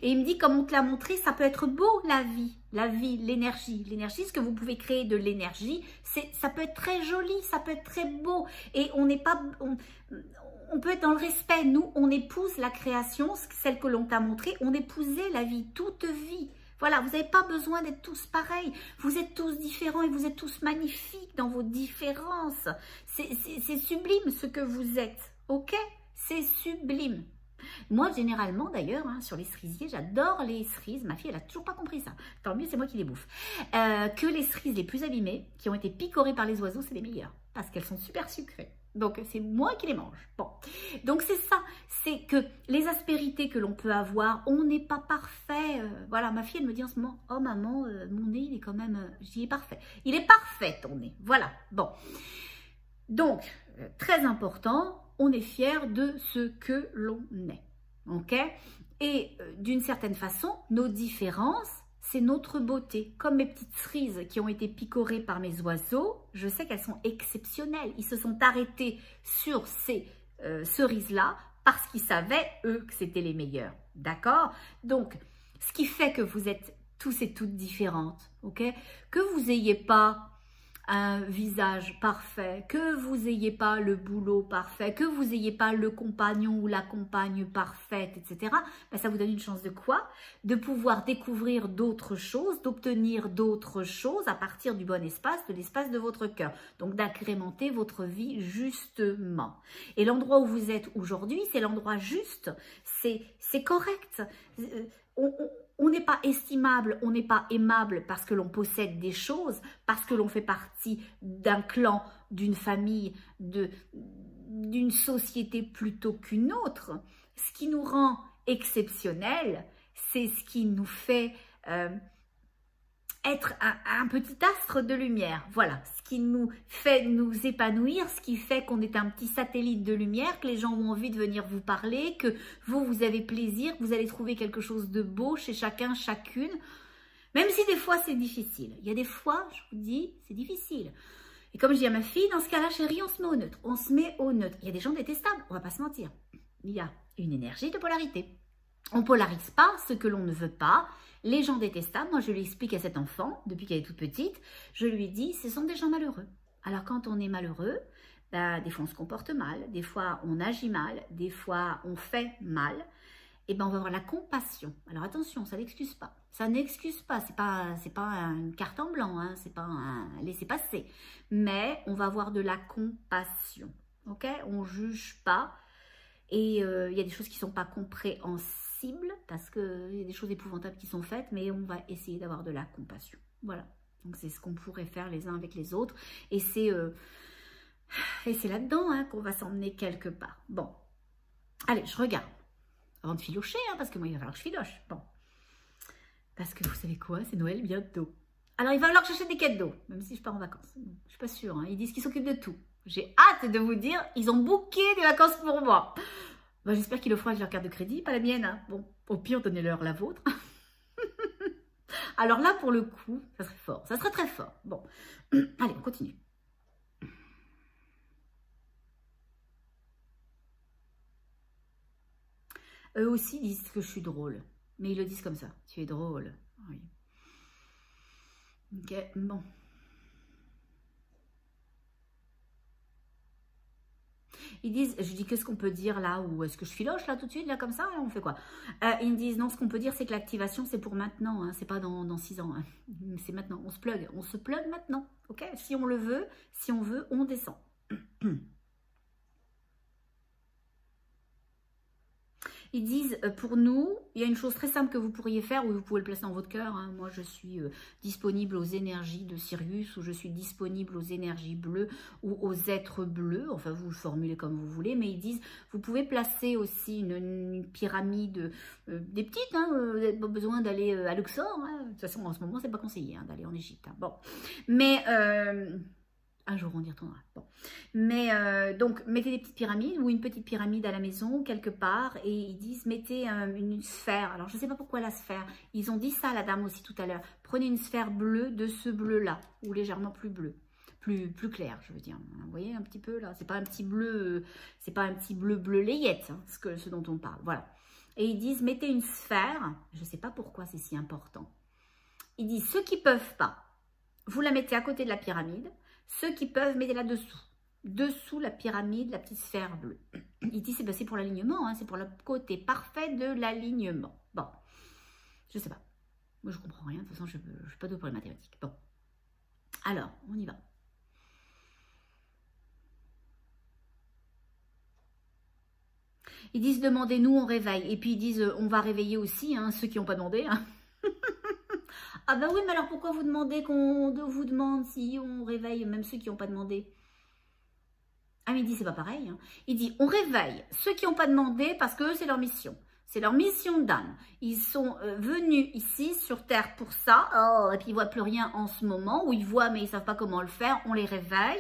Et il me dit, comme on te l'a montré, ça peut être beau la vie, l'énergie. L'énergie, ce que vous pouvez créer de l'énergie, ça peut être très joli, ça peut être très beau. Et on n'est pas, on peut être dans le respect. Nous, on épouse la création, celle que l'on t'a montrée, on épousait la vie, toute vie. Voilà, vous n'avez pas besoin d'être tous pareils. Vous êtes tous différents et vous êtes tous magnifiques dans vos différences. C'est sublime ce que vous êtes, ok? C'est sublime. Moi, généralement, d'ailleurs, hein, sur les cerisiers, j'adore les cerises. Ma fille, elle n'a toujours pas compris ça. Tant mieux, c'est moi qui les bouffe. Que les cerises les plus abîmées, qui ont été picorées par les oiseaux, c'est les meilleures. Parce qu'elles sont super sucrées. Donc, c'est moi qui les mange. Bon. Donc, c'est ça. C'est que les aspérités que l'on peut avoir, on n'est pas parfait. Voilà, ma fille, elle me dit en ce moment, oh maman, mon nez, il est quand même... Je dis, il est parfait. Il est parfait, ton nez. Voilà. Bon. Donc, très important, on est fier de ce que l'on est. Ok? Et d'une certaine façon, nos différences, c'est notre beauté. Comme mes petites cerises qui ont été picorées par mes oiseaux, je sais qu'elles sont exceptionnelles. Ils se sont arrêtés sur ces cerises-là parce qu'ils savaient, eux, que c'était les meilleures. D'accord? Donc, ce qui fait que vous êtes tous et toutes différentes. Ok? Que vous n'ayez pas un visage parfait, que vous n'ayez pas le boulot parfait, que vous n'ayez pas le compagnon ou la compagne parfaite, etc. Ben, ça vous donne une chance de quoi? De pouvoir découvrir d'autres choses, d'obtenir d'autres choses à partir du bon espace, de l'espace de votre cœur. Donc d'agrémenter votre vie justement. Et l'endroit où vous êtes aujourd'hui, c'est l'endroit juste, c'est correct. On n'est pas estimable, on n'est pas aimable parce que l'on possède des choses, parce que l'on fait partie d'un clan, d'une famille, d'une société plutôt qu'une autre. Ce qui nous rend exceptionnels, c'est ce qui nous fait être un petit astre de lumière. Voilà, ce qui nous fait nous épanouir, ce qui fait qu'on est un petit satellite de lumière, que les gens ont envie de venir vous parler, que vous avez plaisir, que vous allez trouver quelque chose de beau chez chacun, chacune. Même si des fois c'est difficile. Il y a des fois, je vous dis, c'est difficile. Et comme je dis à ma fille, dans ce cas-là, chérie, on se met au neutre. On se met au neutre. Il y a des gens détestables, on va pas se mentir. Il y a une énergie de polarité. On ne polarise pas ce que l'on ne veut pas. Les gens détestables, moi je lui explique à cet enfant, depuis qu'elle est toute petite, je lui dis, ce sont des gens malheureux. Alors quand on est malheureux, ben, des fois on se comporte mal, des fois on agit mal, des fois on fait mal, et ben on va avoir la compassion. Alors attention, ça n'excuse pas. Ça n'excuse pas, c'est pas une carte en blanc, hein, c'est pas un laisser-passer. Mais on va avoir de la compassion, ok? On ne juge pas. Et il y a des choses qui ne sont pas compréhensibles parce qu'il y a des choses épouvantables qui sont faites, mais on va essayer d'avoir de la compassion. Voilà, donc c'est ce qu'on pourrait faire les uns avec les autres. Et c'est là-dedans hein, qu'on va s'emmener quelque part. Bon, allez, je regarde. Avant de filocher, hein, parce que moi, il va falloir que je filoche. Bon, parce que vous savez quoi, c'est Noël bientôt. Alors, il va falloir que j'achète des cadeaux, même si je pars en vacances. Je ne suis pas sûre, hein. Ils disent qu'ils s'occupent de tout. J'ai hâte de vous dire, ils ont booké des vacances pour moi. Ben, j'espère qu'ils le feront avec leur carte de crédit, pas la mienne. Hein. Bon, au pire, donnez-leur la vôtre. Alors là, pour le coup, ça serait fort. Ça serait très fort. Bon, allez, on continue. Eux aussi disent que je suis drôle. Mais ils le disent comme ça. Tu es drôle. Oui. Ok, bon. Ils disent, je dis qu'est-ce qu'on peut dire là, ou est-ce que je filoche là tout de suite, là comme ça, là, on fait quoi? Ils me disent non, ce qu'on peut dire c'est que l'activation c'est pour maintenant, hein, c'est pas dans 6 ans, hein. C'est maintenant, on se plug maintenant, ok? Si on le veut, si on veut, on descend. Ils disent, pour nous, il y a une chose très simple que vous pourriez faire, ou vous pouvez le placer dans votre cœur. Hein. Moi, je suis disponible aux énergies de Sirius, ou je suis disponible aux énergies bleues, ou aux êtres bleus. Enfin, vous le formulez comme vous voulez. Mais ils disent, vous pouvez placer aussi une pyramide, des petites. Hein, vous n'avez pas besoin d'aller à Luxor. Hein. De toute façon, en ce moment, c'est pas conseillé hein, d'aller en Égypte. Hein. Bon, mais... un jour, on y retournera. Bon. Mais donc, mettez des petites pyramides ou une petite pyramide à la maison, quelque part. Et ils disent, mettez une sphère. Alors, je ne sais pas pourquoi la sphère. Ils ont dit ça, la dame aussi, tout à l'heure. Prenez une sphère bleue de ce bleu-là, ou légèrement plus bleu. Plus clair, je veux dire. Vous voyez un petit peu, là. C'est pas un petit bleu, c'est pas un petit bleu layette, hein, ce dont on parle. Voilà. Et ils disent, mettez une sphère. Je ne sais pas pourquoi c'est si important. Ils disent, ceux qui ne peuvent pas, vous la mettez à côté de la pyramide. Ceux qui peuvent, mettez-la dessous. Dessous la pyramide, la petite sphère bleue. Il dit, c'est pour l'alignement, hein, c'est pour le côté parfait de l'alignement. Bon, je sais pas. Moi, je comprends rien. De toute façon, je ne suis pas douée pour les mathématiques. Bon, alors, on y va. Ils disent, demandez-nous, on réveille. Et puis, ils disent, on va réveiller aussi hein, ceux qui n'ont pas demandé. Hein. Ah bah oui, mais alors pourquoi vous demandez qu'on vous demande si on réveille même ceux qui n'ont pas demandé? Ah mais il dit c'est pas pareil. Hein. Il dit on réveille ceux qui n'ont pas demandé parce que c'est leur mission. C'est leur mission d'âme. Ils sont venus ici sur Terre pour ça. Oh, et puis ils ne voient plus rien en ce moment. Ou ils voient mais ils ne savent pas comment le faire. On les réveille.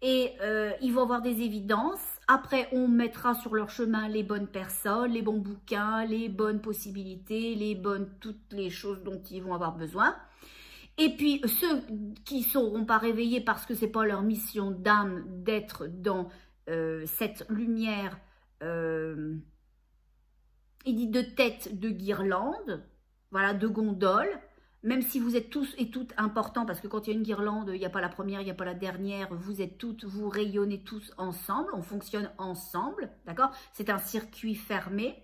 Et ils vont avoir des évidences. Après, on mettra sur leur chemin les bonnes personnes, les bons bouquins, les bonnes possibilités, toutes les choses dont ils vont avoir besoin. Et puis, ceux qui ne seront pas réveillés parce que ce n'est pas leur mission d'âme d'être dans cette lumière, il dit de tête de guirlande, voilà, de gondole. Même si vous êtes tous et toutes importants, parce que quand il y a une guirlande, il n'y a pas la première, il n'y a pas la dernière, vous êtes toutes, vous rayonnez tous ensemble, on fonctionne ensemble, d'accord? C'est un circuit fermé.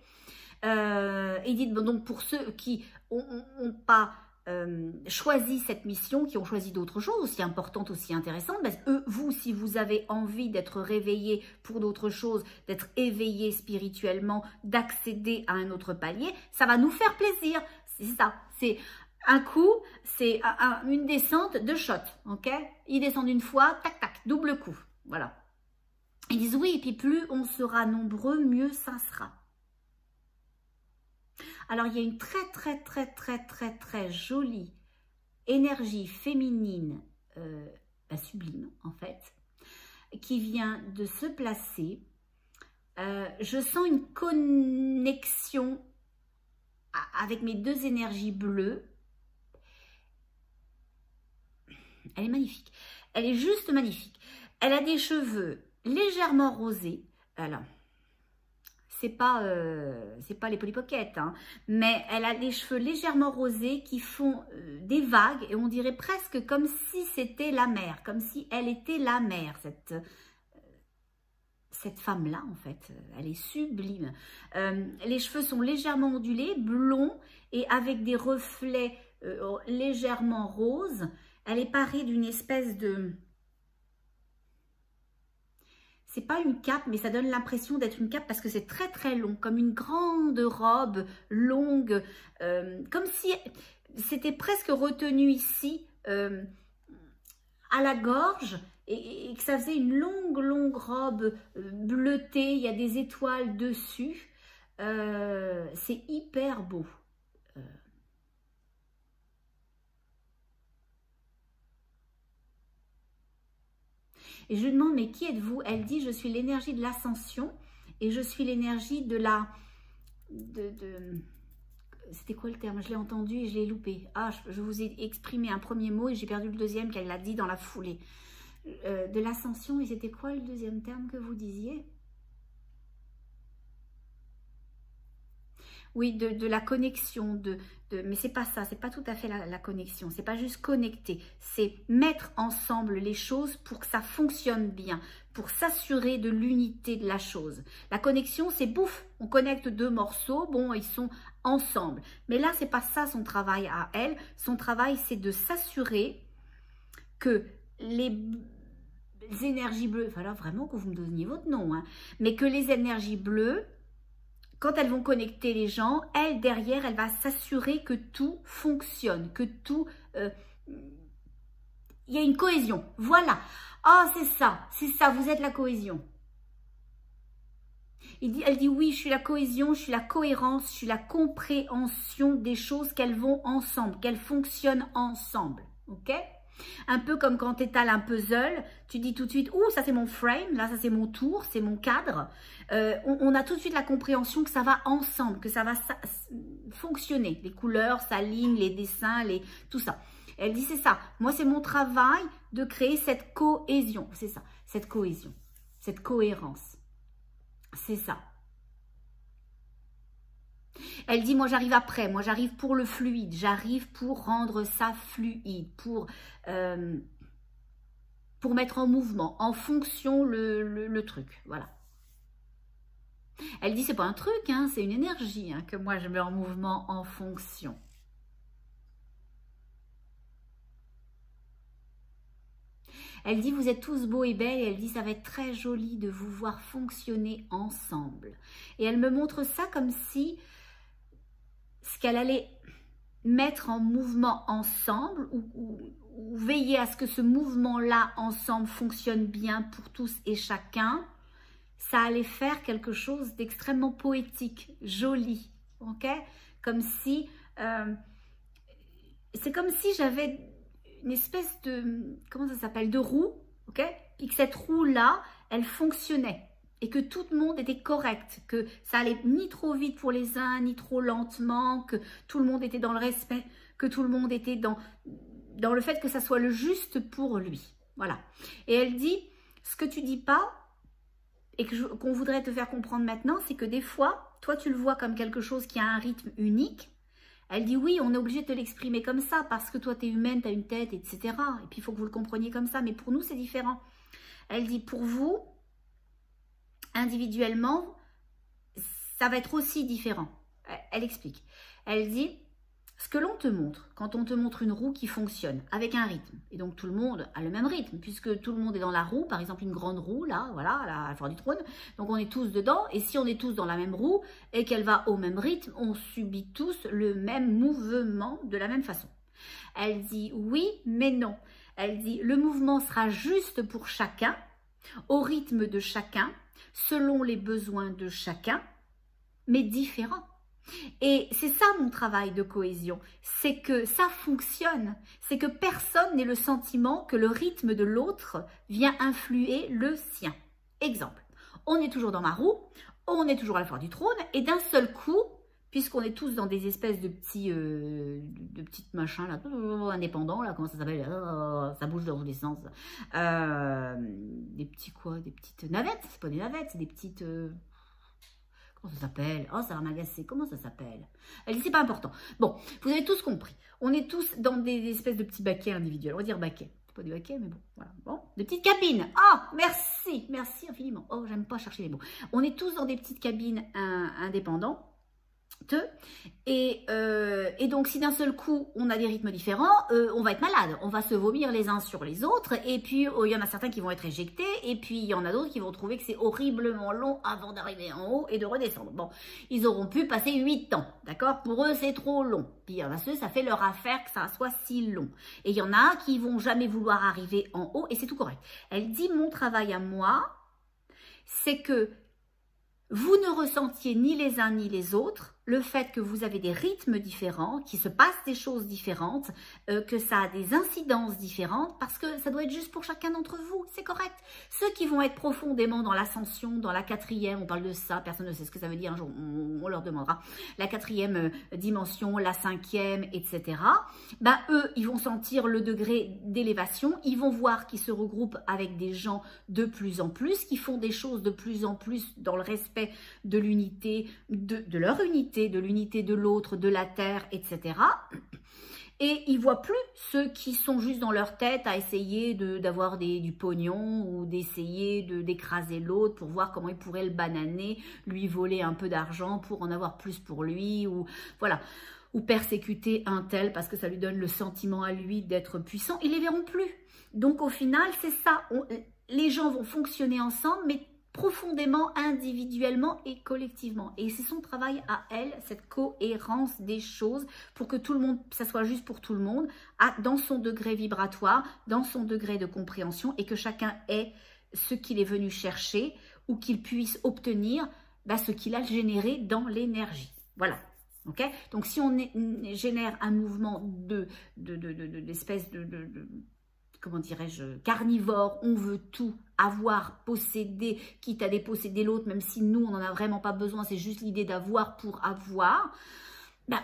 Et dites, donc pour ceux qui n'ont pas choisi cette mission, qui ont choisi d'autres choses aussi importantes, aussi intéressantes, ben, vous, si vous avez envie d'être réveillé pour d'autres choses, d'être éveillé spirituellement, d'accéder à un autre palier, ça va nous faire plaisir. C'est ça, c'est... Un coup, c'est une descente de shot, ok? Ils descendent une fois, tac, tac, double coup, voilà. Ils disent oui, et puis plus on sera nombreux, mieux ça sera. Alors, il y a une très jolie énergie féminine sublime en fait, qui vient de se placer. Je sens une connexion avec mes deux énergies bleues. Elle est magnifique. Elle est juste magnifique. Elle a des cheveux légèrement rosés. Alors, c'est pas les Polly Pocket, hein, mais elle a des cheveux légèrement rosés qui font des vagues et on dirait presque comme si c'était la mer, comme si elle était la mer, cette femme-là, en fait. Elle est sublime. Les cheveux sont légèrement ondulés, blonds et avec des reflets légèrement roses. Elle est parée d'une espèce de... C'est pas une cape, mais ça donne l'impression d'être une cape parce que c'est très très long, comme une grande robe longue, comme si c'était presque retenu ici à la gorge et que ça faisait une longue robe bleutée, il y a des étoiles dessus. C'est hyper beau. Et je lui demande, mais qui êtes-vous? Elle dit, je suis l'énergie de l'ascension et je suis l'énergie de la... C'était quoi le terme? Je l'ai entendu et je l'ai loupé. Ah, je vous ai exprimé un premier mot et j'ai perdu le deuxième qu'elle l'a dit dans la foulée. De l'ascension, et c'était quoi le deuxième terme que vous disiez? Oui, de la connexion, mais c'est pas ça, c'est pas tout à fait la connexion, c'est pas juste connecter, c'est mettre ensemble les choses pour que ça fonctionne bien, pour s'assurer de l'unité de la chose. La connexion, c'est bouf, on connecte deux morceaux, bon, ils sont ensemble. Mais là, c'est pas ça son travail à elle, son travail, c'est de s'assurer que les énergies bleues, il va falloir vraiment que vous me donniez votre nom, hein, mais que les énergies bleues, quand elles vont connecter les gens, elle, derrière, elle va s'assurer que tout fonctionne, que tout... il y a une cohésion. Voilà. Ah, c'est ça, vous êtes la cohésion. Elle dit, oui, je suis la cohésion, je suis la cohérence, je suis la compréhension des choses qu'elles vont ensemble, qu'elles fonctionnent ensemble. Ok ? Un peu comme quand tu étales un puzzle, tu dis tout de suite, ouh, ça c'est mon frame, là ça c'est mon tour, c'est mon cadre. On a tout de suite la compréhension que ça va ensemble, que ça va fonctionner. Les couleurs s'alignent, les dessins, tout ça. Elle dit, c'est ça, moi c'est mon travail de créer cette cohésion, c'est ça, cette cohésion, cette cohérence. C'est ça. Elle dit, moi j'arrive après, moi j'arrive pour le fluide, j'arrive pour rendre ça fluide, pour mettre en mouvement, en fonction le truc, voilà. Elle dit, c'est pas un truc, hein, c'est une énergie hein, que moi je mets en mouvement en fonction. Elle dit, vous êtes tous beaux et belles, et elle dit, ça va être très joli de vous voir fonctionner ensemble. Et elle me montre ça comme si ce qu'elle allait mettre en mouvement ensemble ou veiller à ce que ce mouvement-là ensemble fonctionne bien pour tous et chacun, ça allait faire quelque chose d'extrêmement poétique, joli, ok? Comme si, c'est comme si j'avais une espèce de, comment ça s'appelle, de roue, ok? Et que cette roue-là, elle fonctionnait. Et que tout le monde était correct, que ça allait ni trop vite pour les uns, ni trop lentement, que tout le monde était dans le respect, que tout le monde était dans le fait que ça soit le juste pour lui. Voilà. Et elle dit, ce que tu dis pas, et qu'on voudrait te faire comprendre maintenant, c'est que des fois, toi tu le vois comme quelque chose qui a un rythme unique. Elle dit, oui, on est obligé de te l'exprimer comme ça, parce que toi tu es humaine, tu as une tête, etc. Et puis il faut que vous le compreniez comme ça, mais pour nous c'est différent. Elle dit, pour vous, individuellement, ça va être aussi différent. Elle explique. Elle dit, ce que l'on te montre, quand on te montre une roue qui fonctionne avec un rythme, et donc tout le monde a le même rythme, puisque tout le monde est dans la roue, par exemple une grande roue, là, voilà, à la Foire du Trône, donc on est tous dedans, et si on est tous dans la même roue, et qu'elle va au même rythme, on subit tous le même mouvement de la même façon. Elle dit, oui, mais non. Elle dit, le mouvement sera juste pour chacun, au rythme de chacun, selon les besoins de chacun, mais différents. Et c'est ça mon travail de cohésion, c'est que ça fonctionne, c'est que personne n'ait le sentiment que le rythme de l'autre vient influer le sien. Exemple, on est toujours dans ma roue, on est toujours à la foire du trône, et d'un seul coup, puisqu'on est tous dans des espèces de petites machins là, indépendants, là, comment ça s'appelle, ça bouge dans tous les sens, des petits quoi, des petites navettes, c'est pas des navettes, c'est des petites... Comment ça s'appelle? Oh, ça va m'agacer. Comment ça s'appelle? Elle dit, c'est pas important. Bon, vous avez tous compris. On est tous dans des espèces de petits baquets individuels. On va dire baquets. C'est pas des baquets, mais bon, voilà. Bon, des petites cabines. Ah, merci. Merci infiniment. Oh, j'aime pas chercher les mots. On est tous dans des petites cabines indépendantes. Et donc, si d'un seul coup, on a des rythmes différents, on va être malade. On va se vomir les uns sur les autres. Et puis, il y en a certains qui vont être éjectés. Et puis, il y en a d'autres qui vont trouver que c'est horriblement long avant d'arriver en haut et de redescendre. Bon, ils auront pu passer 8 ans. D'accord? Pour eux, c'est trop long. Puis, il y en a ceux, ça fait leur affaire que ça soit si long. Et il y en a qui vont jamais vouloir arriver en haut. Et c'est tout correct. Elle dit, mon travail à moi, c'est que vous ne ressentiez ni les uns ni les autres le fait que vous avez des rythmes différents, qu'il se passe des choses différentes, que ça a des incidences différentes, parce que ça doit être juste pour chacun d'entre vous, c'est correct. Ceux qui vont être profondément dans l'ascension, dans la 4e, on parle de ça, personne ne sait ce que ça veut dire, un jour on leur demandera, la 4e dimension, la 5e, etc. Ben, eux, ils vont sentir le degré d'élévation, ils vont voir qu'ils se regroupent avec des gens de plus en plus, qui font des choses de plus en plus dans le respect de l'unité, de leur unité, de l'unité de l'autre, de la terre, etc. Et ils ne voient plus ceux qui sont juste dans leur tête à essayer d'avoir du pognon ou d'essayer d'écraser l'autre pour voir comment ils pourraient le bananer, lui voler un peu d'argent pour en avoir plus pour lui, ou voilà, ou persécuter un tel parce que ça lui donne le sentiment à lui d'être puissant. Ils ne les verront plus. Donc au final, c'est ça. Les gens vont fonctionner ensemble, mais profondément, individuellement et collectivement. Et c'est son travail à elle, cette cohérence des choses, pour que tout le monde, ça soit juste pour tout le monde, dans son degré vibratoire, dans son degré de compréhension, et que chacun ait ce qu'il est venu chercher, ou qu'il puisse obtenir ce qu'il a généré dans l'énergie. Voilà. Okay? Donc, si on génère un mouvement d'espèce comment dirais-je, carnivore, on veut tout avoir, posséder, quitte à déposséder l'autre, même si nous, on n'en a vraiment pas besoin, c'est juste l'idée d'avoir pour avoir,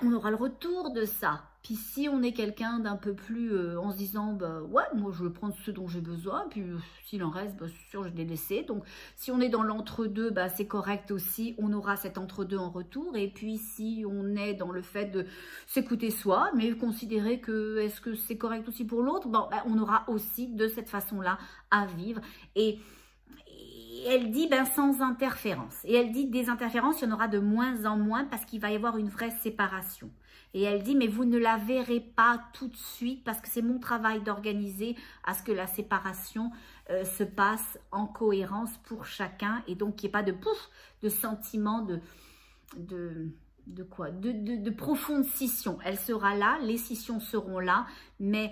on aura le retour de ça. Puis si on est quelqu'un d'un peu plus en se disant, ouais, moi je veux prendre ce dont j'ai besoin, puis s'il en reste, c'est sûr, je l'ai laissé. Donc si on est dans l'entre-deux, c'est correct aussi, on aura cet entre-deux en retour. Et puis si on est dans le fait de s'écouter soi, mais considérer que est-ce que c'est correct aussi pour l'autre, on aura aussi de cette façon-là à vivre. Et elle dit sans interférence. Et elle dit des interférences, il y en aura de moins en moins parce qu'il va y avoir une vraie séparation. Et elle dit, mais vous ne la verrez pas tout de suite parce que c'est mon travail d'organiser à ce que la séparation se passe en cohérence pour chacun. Et donc, qu'il n'y ait pas de pouf, de sentiment de profonde scission. Elle sera là, les scissions seront là, mais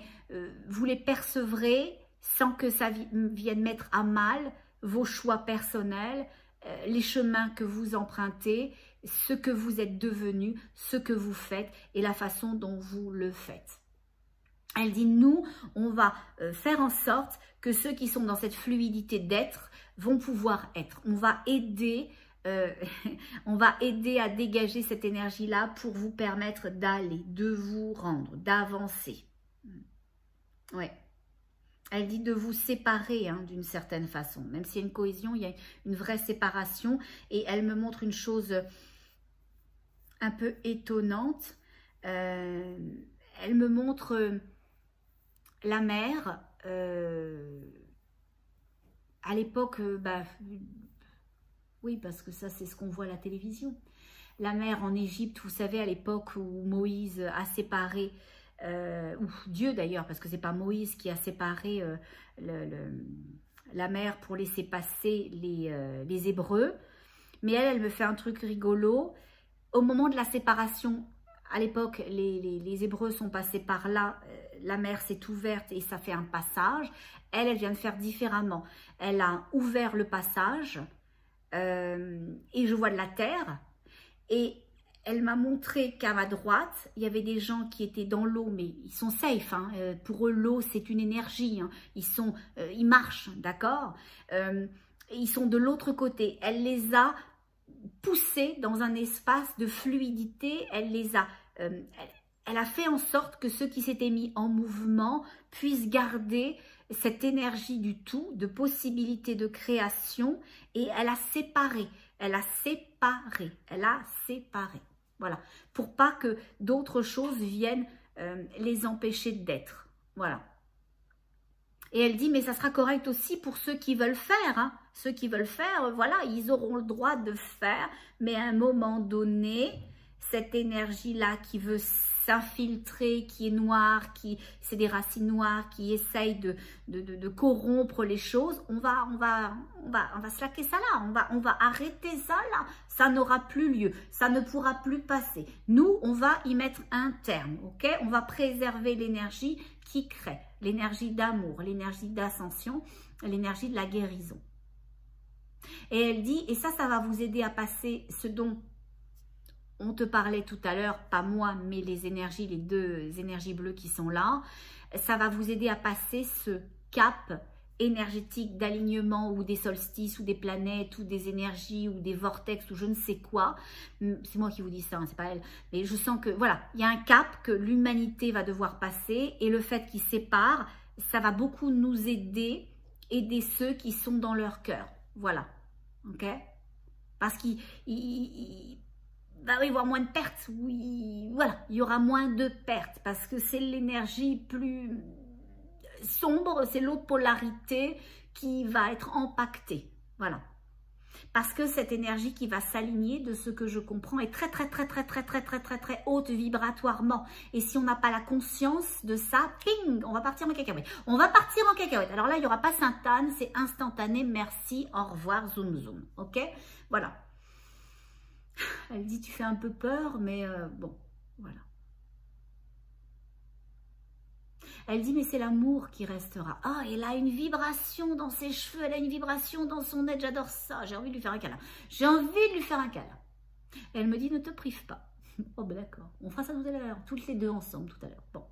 vous les percevrez sans que ça vienne mettre à mal vos choix personnels, les chemins que vous empruntez, ce que vous êtes devenu, ce que vous faites et la façon dont vous le faites. Elle dit, nous, on va faire en sorte que ceux qui sont dans cette fluidité d'être vont pouvoir être. On va aider à dégager cette énergie-là pour vous permettre d'aller, de vous rendre, d'avancer. Ouais. Elle dit de vous séparer d'une certaine façon. Même s'il y a une cohésion, il y a une vraie séparation. Et elle me montre une chose un peu étonnante. Elle me montre la mer. À l'époque, oui, parce que ça, c'est ce qu'on voit à la télévision. La mer en Égypte, vous savez, à l'époque où Moïse a séparé... ou Dieu d'ailleurs, parce que c'est pas Moïse qui a séparé la mer pour laisser passer les Hébreux, mais elle me fait un truc rigolo. Au moment de la séparation, à l'époque, les Hébreux sont passés par là, la mer s'est ouverte et ça fait un passage. Elle vient de faire différemment. Elle a ouvert le passage et je vois de la terre et elle m'a montré qu'à ma droite, il y avait des gens qui étaient dans l'eau, mais ils sont safe. Hein. Pour eux, l'eau, c'est une énergie. Hein. Ils marchent, d'accord. Ils sont de l'autre côté. Elle les a poussés dans un espace de fluidité. Elle a fait en sorte que ceux qui s'étaient mis en mouvement puissent garder cette énergie du tout, de possibilité de création, et elle a séparé. Voilà, pour pas que d'autres choses viennent les empêcher d'être. Voilà. Et elle dit, mais ça sera correct aussi pour ceux qui veulent faire. Hein. Ceux qui veulent faire, voilà, ils auront le droit de faire, mais à un moment donné, cette énergie-là qui veut s'infiltrer, qui est noire, c'est des racines noires, qui essayent de corrompre les choses, on va slacker ça là, on va arrêter ça là, ça n'aura plus lieu, ça ne pourra plus passer. Nous, on va y mettre un terme, ok? On va préserver l'énergie qui crée, l'énergie d'amour, l'énergie d'ascension, l'énergie de la guérison. Et elle dit, et ça va vous aider à passer ce dont on te parlait tout à l'heure, pas moi, mais les deux énergies bleues qui sont là. Ça va vous aider à passer ce cap énergétique d'alignement ou des solstices ou des planètes ou des énergies ou des vortex ou je ne sais quoi. C'est moi qui vous dis ça, hein, c'est pas elle. Mais je sens que, voilà, il y a un cap que l'humanité va devoir passer et le fait qu'ils séparent, ça va beaucoup nous aider ceux qui sont dans leur cœur. Voilà, ok? Parce qu'il va y avoir moins de pertes, oui, voilà, il y aura moins de pertes parce que c'est l'énergie plus sombre, c'est l'autre polarité qui va être impactée, voilà. Parce que cette énergie qui va s'aligner, de ce que je comprends, est très haute vibratoirement. Et si on n'a pas la conscience de ça, ping, on va partir en cacahuète. On va partir en cacahuète. Alors là, il n'y aura pas Sainte-Anne, c'est instantané. Merci, au revoir, zoom zoom. Ok? Voilà. Elle dit, tu fais un peu peur, mais bon, voilà. Elle dit, mais c'est l'amour qui restera. Ah, elle a une vibration dans ses cheveux, elle a une vibration dans son être, j'adore ça. J'ai envie de lui faire un câlin. J'ai envie de lui faire un câlin. Et elle me dit, ne te prive pas. Oh, ben d'accord, on fera ça tout à l'heure, toutes les deux ensemble tout à l'heure. Bon.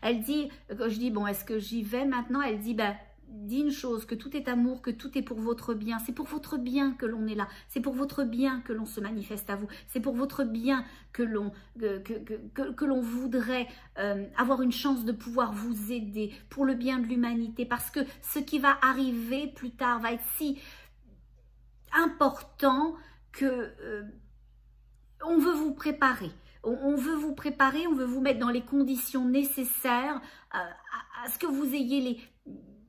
Elle dit, je dis, bon, est-ce que j'y vais maintenant? Elle dit, ben, dis une chose, que tout est amour, que tout est pour votre bien. C'est pour votre bien que l'on est là. C'est pour votre bien que l'on se manifeste à vous. C'est pour votre bien que l'on voudrait avoir une chance de pouvoir vous aider pour le bien de l'humanité. Parce que ce qui va arriver plus tard va être si important que on veut vous préparer. On veut vous préparer, on veut vous mettre dans les conditions nécessaires à ce que vous ayez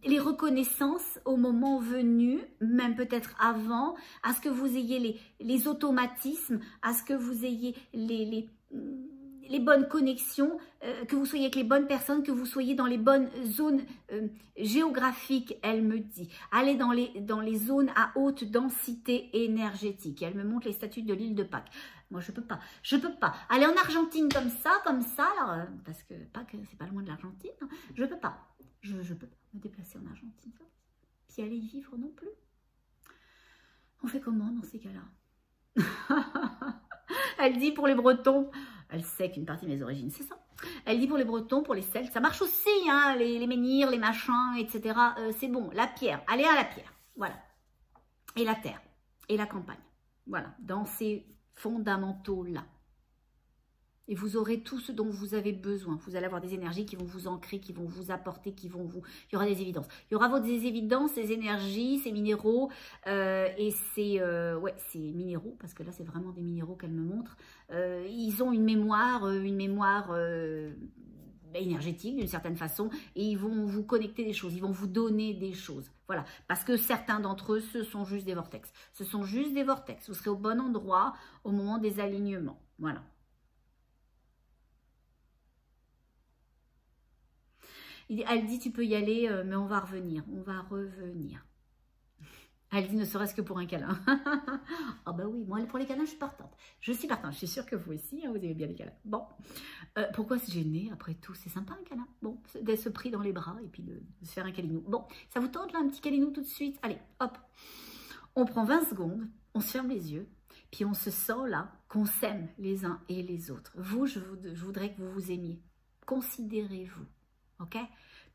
les reconnaissances au moment venu, même peut-être avant, à ce que vous ayez les automatismes, à ce que vous ayez les bonnes connexions, que vous soyez avec les bonnes personnes, que vous soyez dans les bonnes zones géographiques, elle me dit. Allez dans les zones à haute densité énergétique. Elle me montre les statues de l'île de Pâques. Moi, je peux pas. Aller en Argentine comme ça, alors, parce que Pâques, c'est pas loin de l'Argentine. Hein, je peux pas. Je peux pas me déplacer en Argentine. Puis aller y vivre non plus. On fait comment dans ces cas-là? Elle dit pour les Bretons, elle sait qu'une partie de mes origines, c'est ça. Elle dit pour les Bretons, pour les Celtes, ça marche aussi, hein, les menhirs, les machins, etc. C'est bon, la pierre, allez à la pierre, voilà. Et la terre, et la campagne, voilà, dans ces fondamentaux-là. Et vous aurez tout ce dont vous avez besoin. Vous allez avoir des énergies qui vont vous ancrer, qui vont vous apporter, qui vont vous... Il y aura des évidences. Il y aura des évidences, ces énergies, ces minéraux et ces... ouais, ces minéraux, parce que là, c'est vraiment des minéraux qu'elle me montre. Ils ont une mémoire énergétique d'une certaine façon et ils vont vous connecter des choses, ils vont vous donner des choses. Voilà, parce que certains d'entre eux, ce sont juste des vortex. Ce sont juste des vortex. Vous serez au bon endroit au moment des alignements. Voilà. Elle dit, tu peux y aller, mais on va revenir. On va revenir. Elle dit ne serait-ce que pour un câlin. Ah bah oui, moi pour les câlins, je suis partante. Je suis partante, je suis sûre que vous aussi, hein, vous aimez bien les câlins. Bon, pourquoi se gêner après tout? C'est sympa un câlin. Bon, d'être se pris dans les bras et puis de se faire un câlinou. Bon, ça vous tente là un petit câlinou tout de suite? Allez, hop. On prend 20 secondes, on se ferme les yeux, puis on se sent là qu'on s'aime les uns et les autres. Vous, je voudrais que vous vous aimiez. Considérez-vous, ok?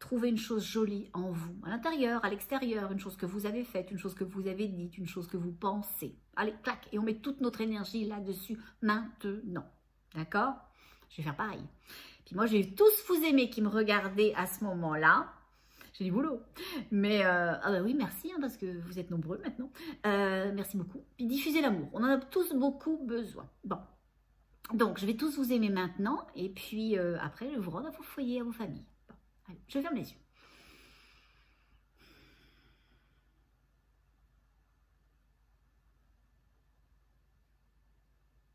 Trouvez une chose jolie en vous, à l'intérieur, à l'extérieur, une chose que vous avez faite, une chose que vous avez dite, une chose que vous pensez. Allez, clac, et on met toute notre énergie là-dessus maintenant, d'accord? Je vais faire pareil. Puis moi, je vais tous vous aimer qui me regardez à ce moment-là. J'ai du boulot. Mais, ah bah oui, merci, hein, parce que vous êtes nombreux maintenant. Merci beaucoup. Puis diffusez l'amour. On en a tous beaucoup besoin. Bon. Donc, je vais tous vous aimer maintenant. Et puis, après, je vais vous rendre à vos foyers, à vos familles. Bon. Allez, je ferme les yeux.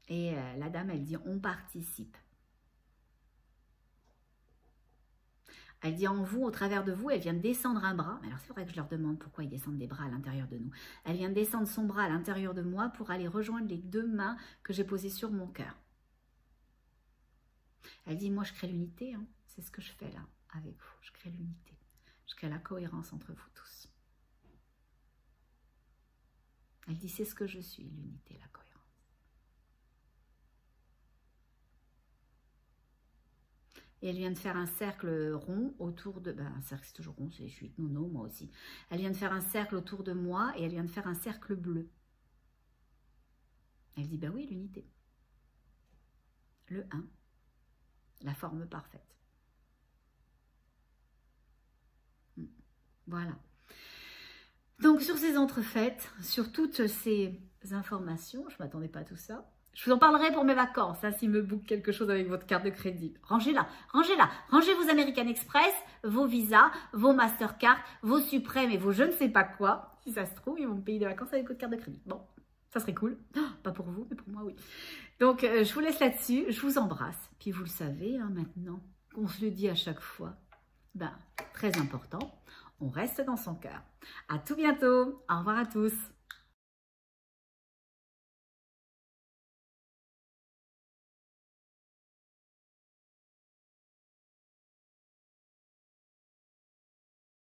Et la dame, elle dit, on participe. Elle dit en vous, au travers de vous, elle vient de descendre un bras. Alors c'est vrai que je leur demande pourquoi ils descendent des bras à l'intérieur de nous. Elle vient de descendre son bras à l'intérieur de moi pour aller rejoindre les deux mains que j'ai posées sur mon cœur. Elle dit, moi je crée l'unité, hein. C'est ce que je fais là avec vous. Je crée l'unité. Je crée la cohérence entre vous tous. Elle dit, c'est ce que je suis, l'unité, la cohérence. Et elle vient de faire un cercle rond autour de... Ben, un cercle, c'est toujours rond, je suis nono, moi aussi. Elle vient de faire un cercle autour de moi et elle vient de faire un cercle bleu. Elle dit, ben oui, l'unité. Le 1. La forme parfaite. Voilà. Donc, sur ces entrefaites, sur toutes ces informations, je ne m'attendais pas à tout ça. Je vous en parlerai pour mes vacances, hein, s'il me book quelque chose avec votre carte de crédit. Rangez-la, rangez-la. Rangez vos American Express, vos visas, vos Mastercard, vos Suprêmes et vos je ne sais pas quoi. Si ça se trouve, ils vont me payer des vacances avec votre carte de crédit. Bon, ça serait cool. Oh, pas pour vous, mais pour moi, oui. Donc, je vous laisse là-dessus. Je vous embrasse. Puis, vous le savez, hein, maintenant, qu'on se le dit à chaque fois. Ben, très important, on reste dans son cœur. À tout bientôt. Au revoir à tous.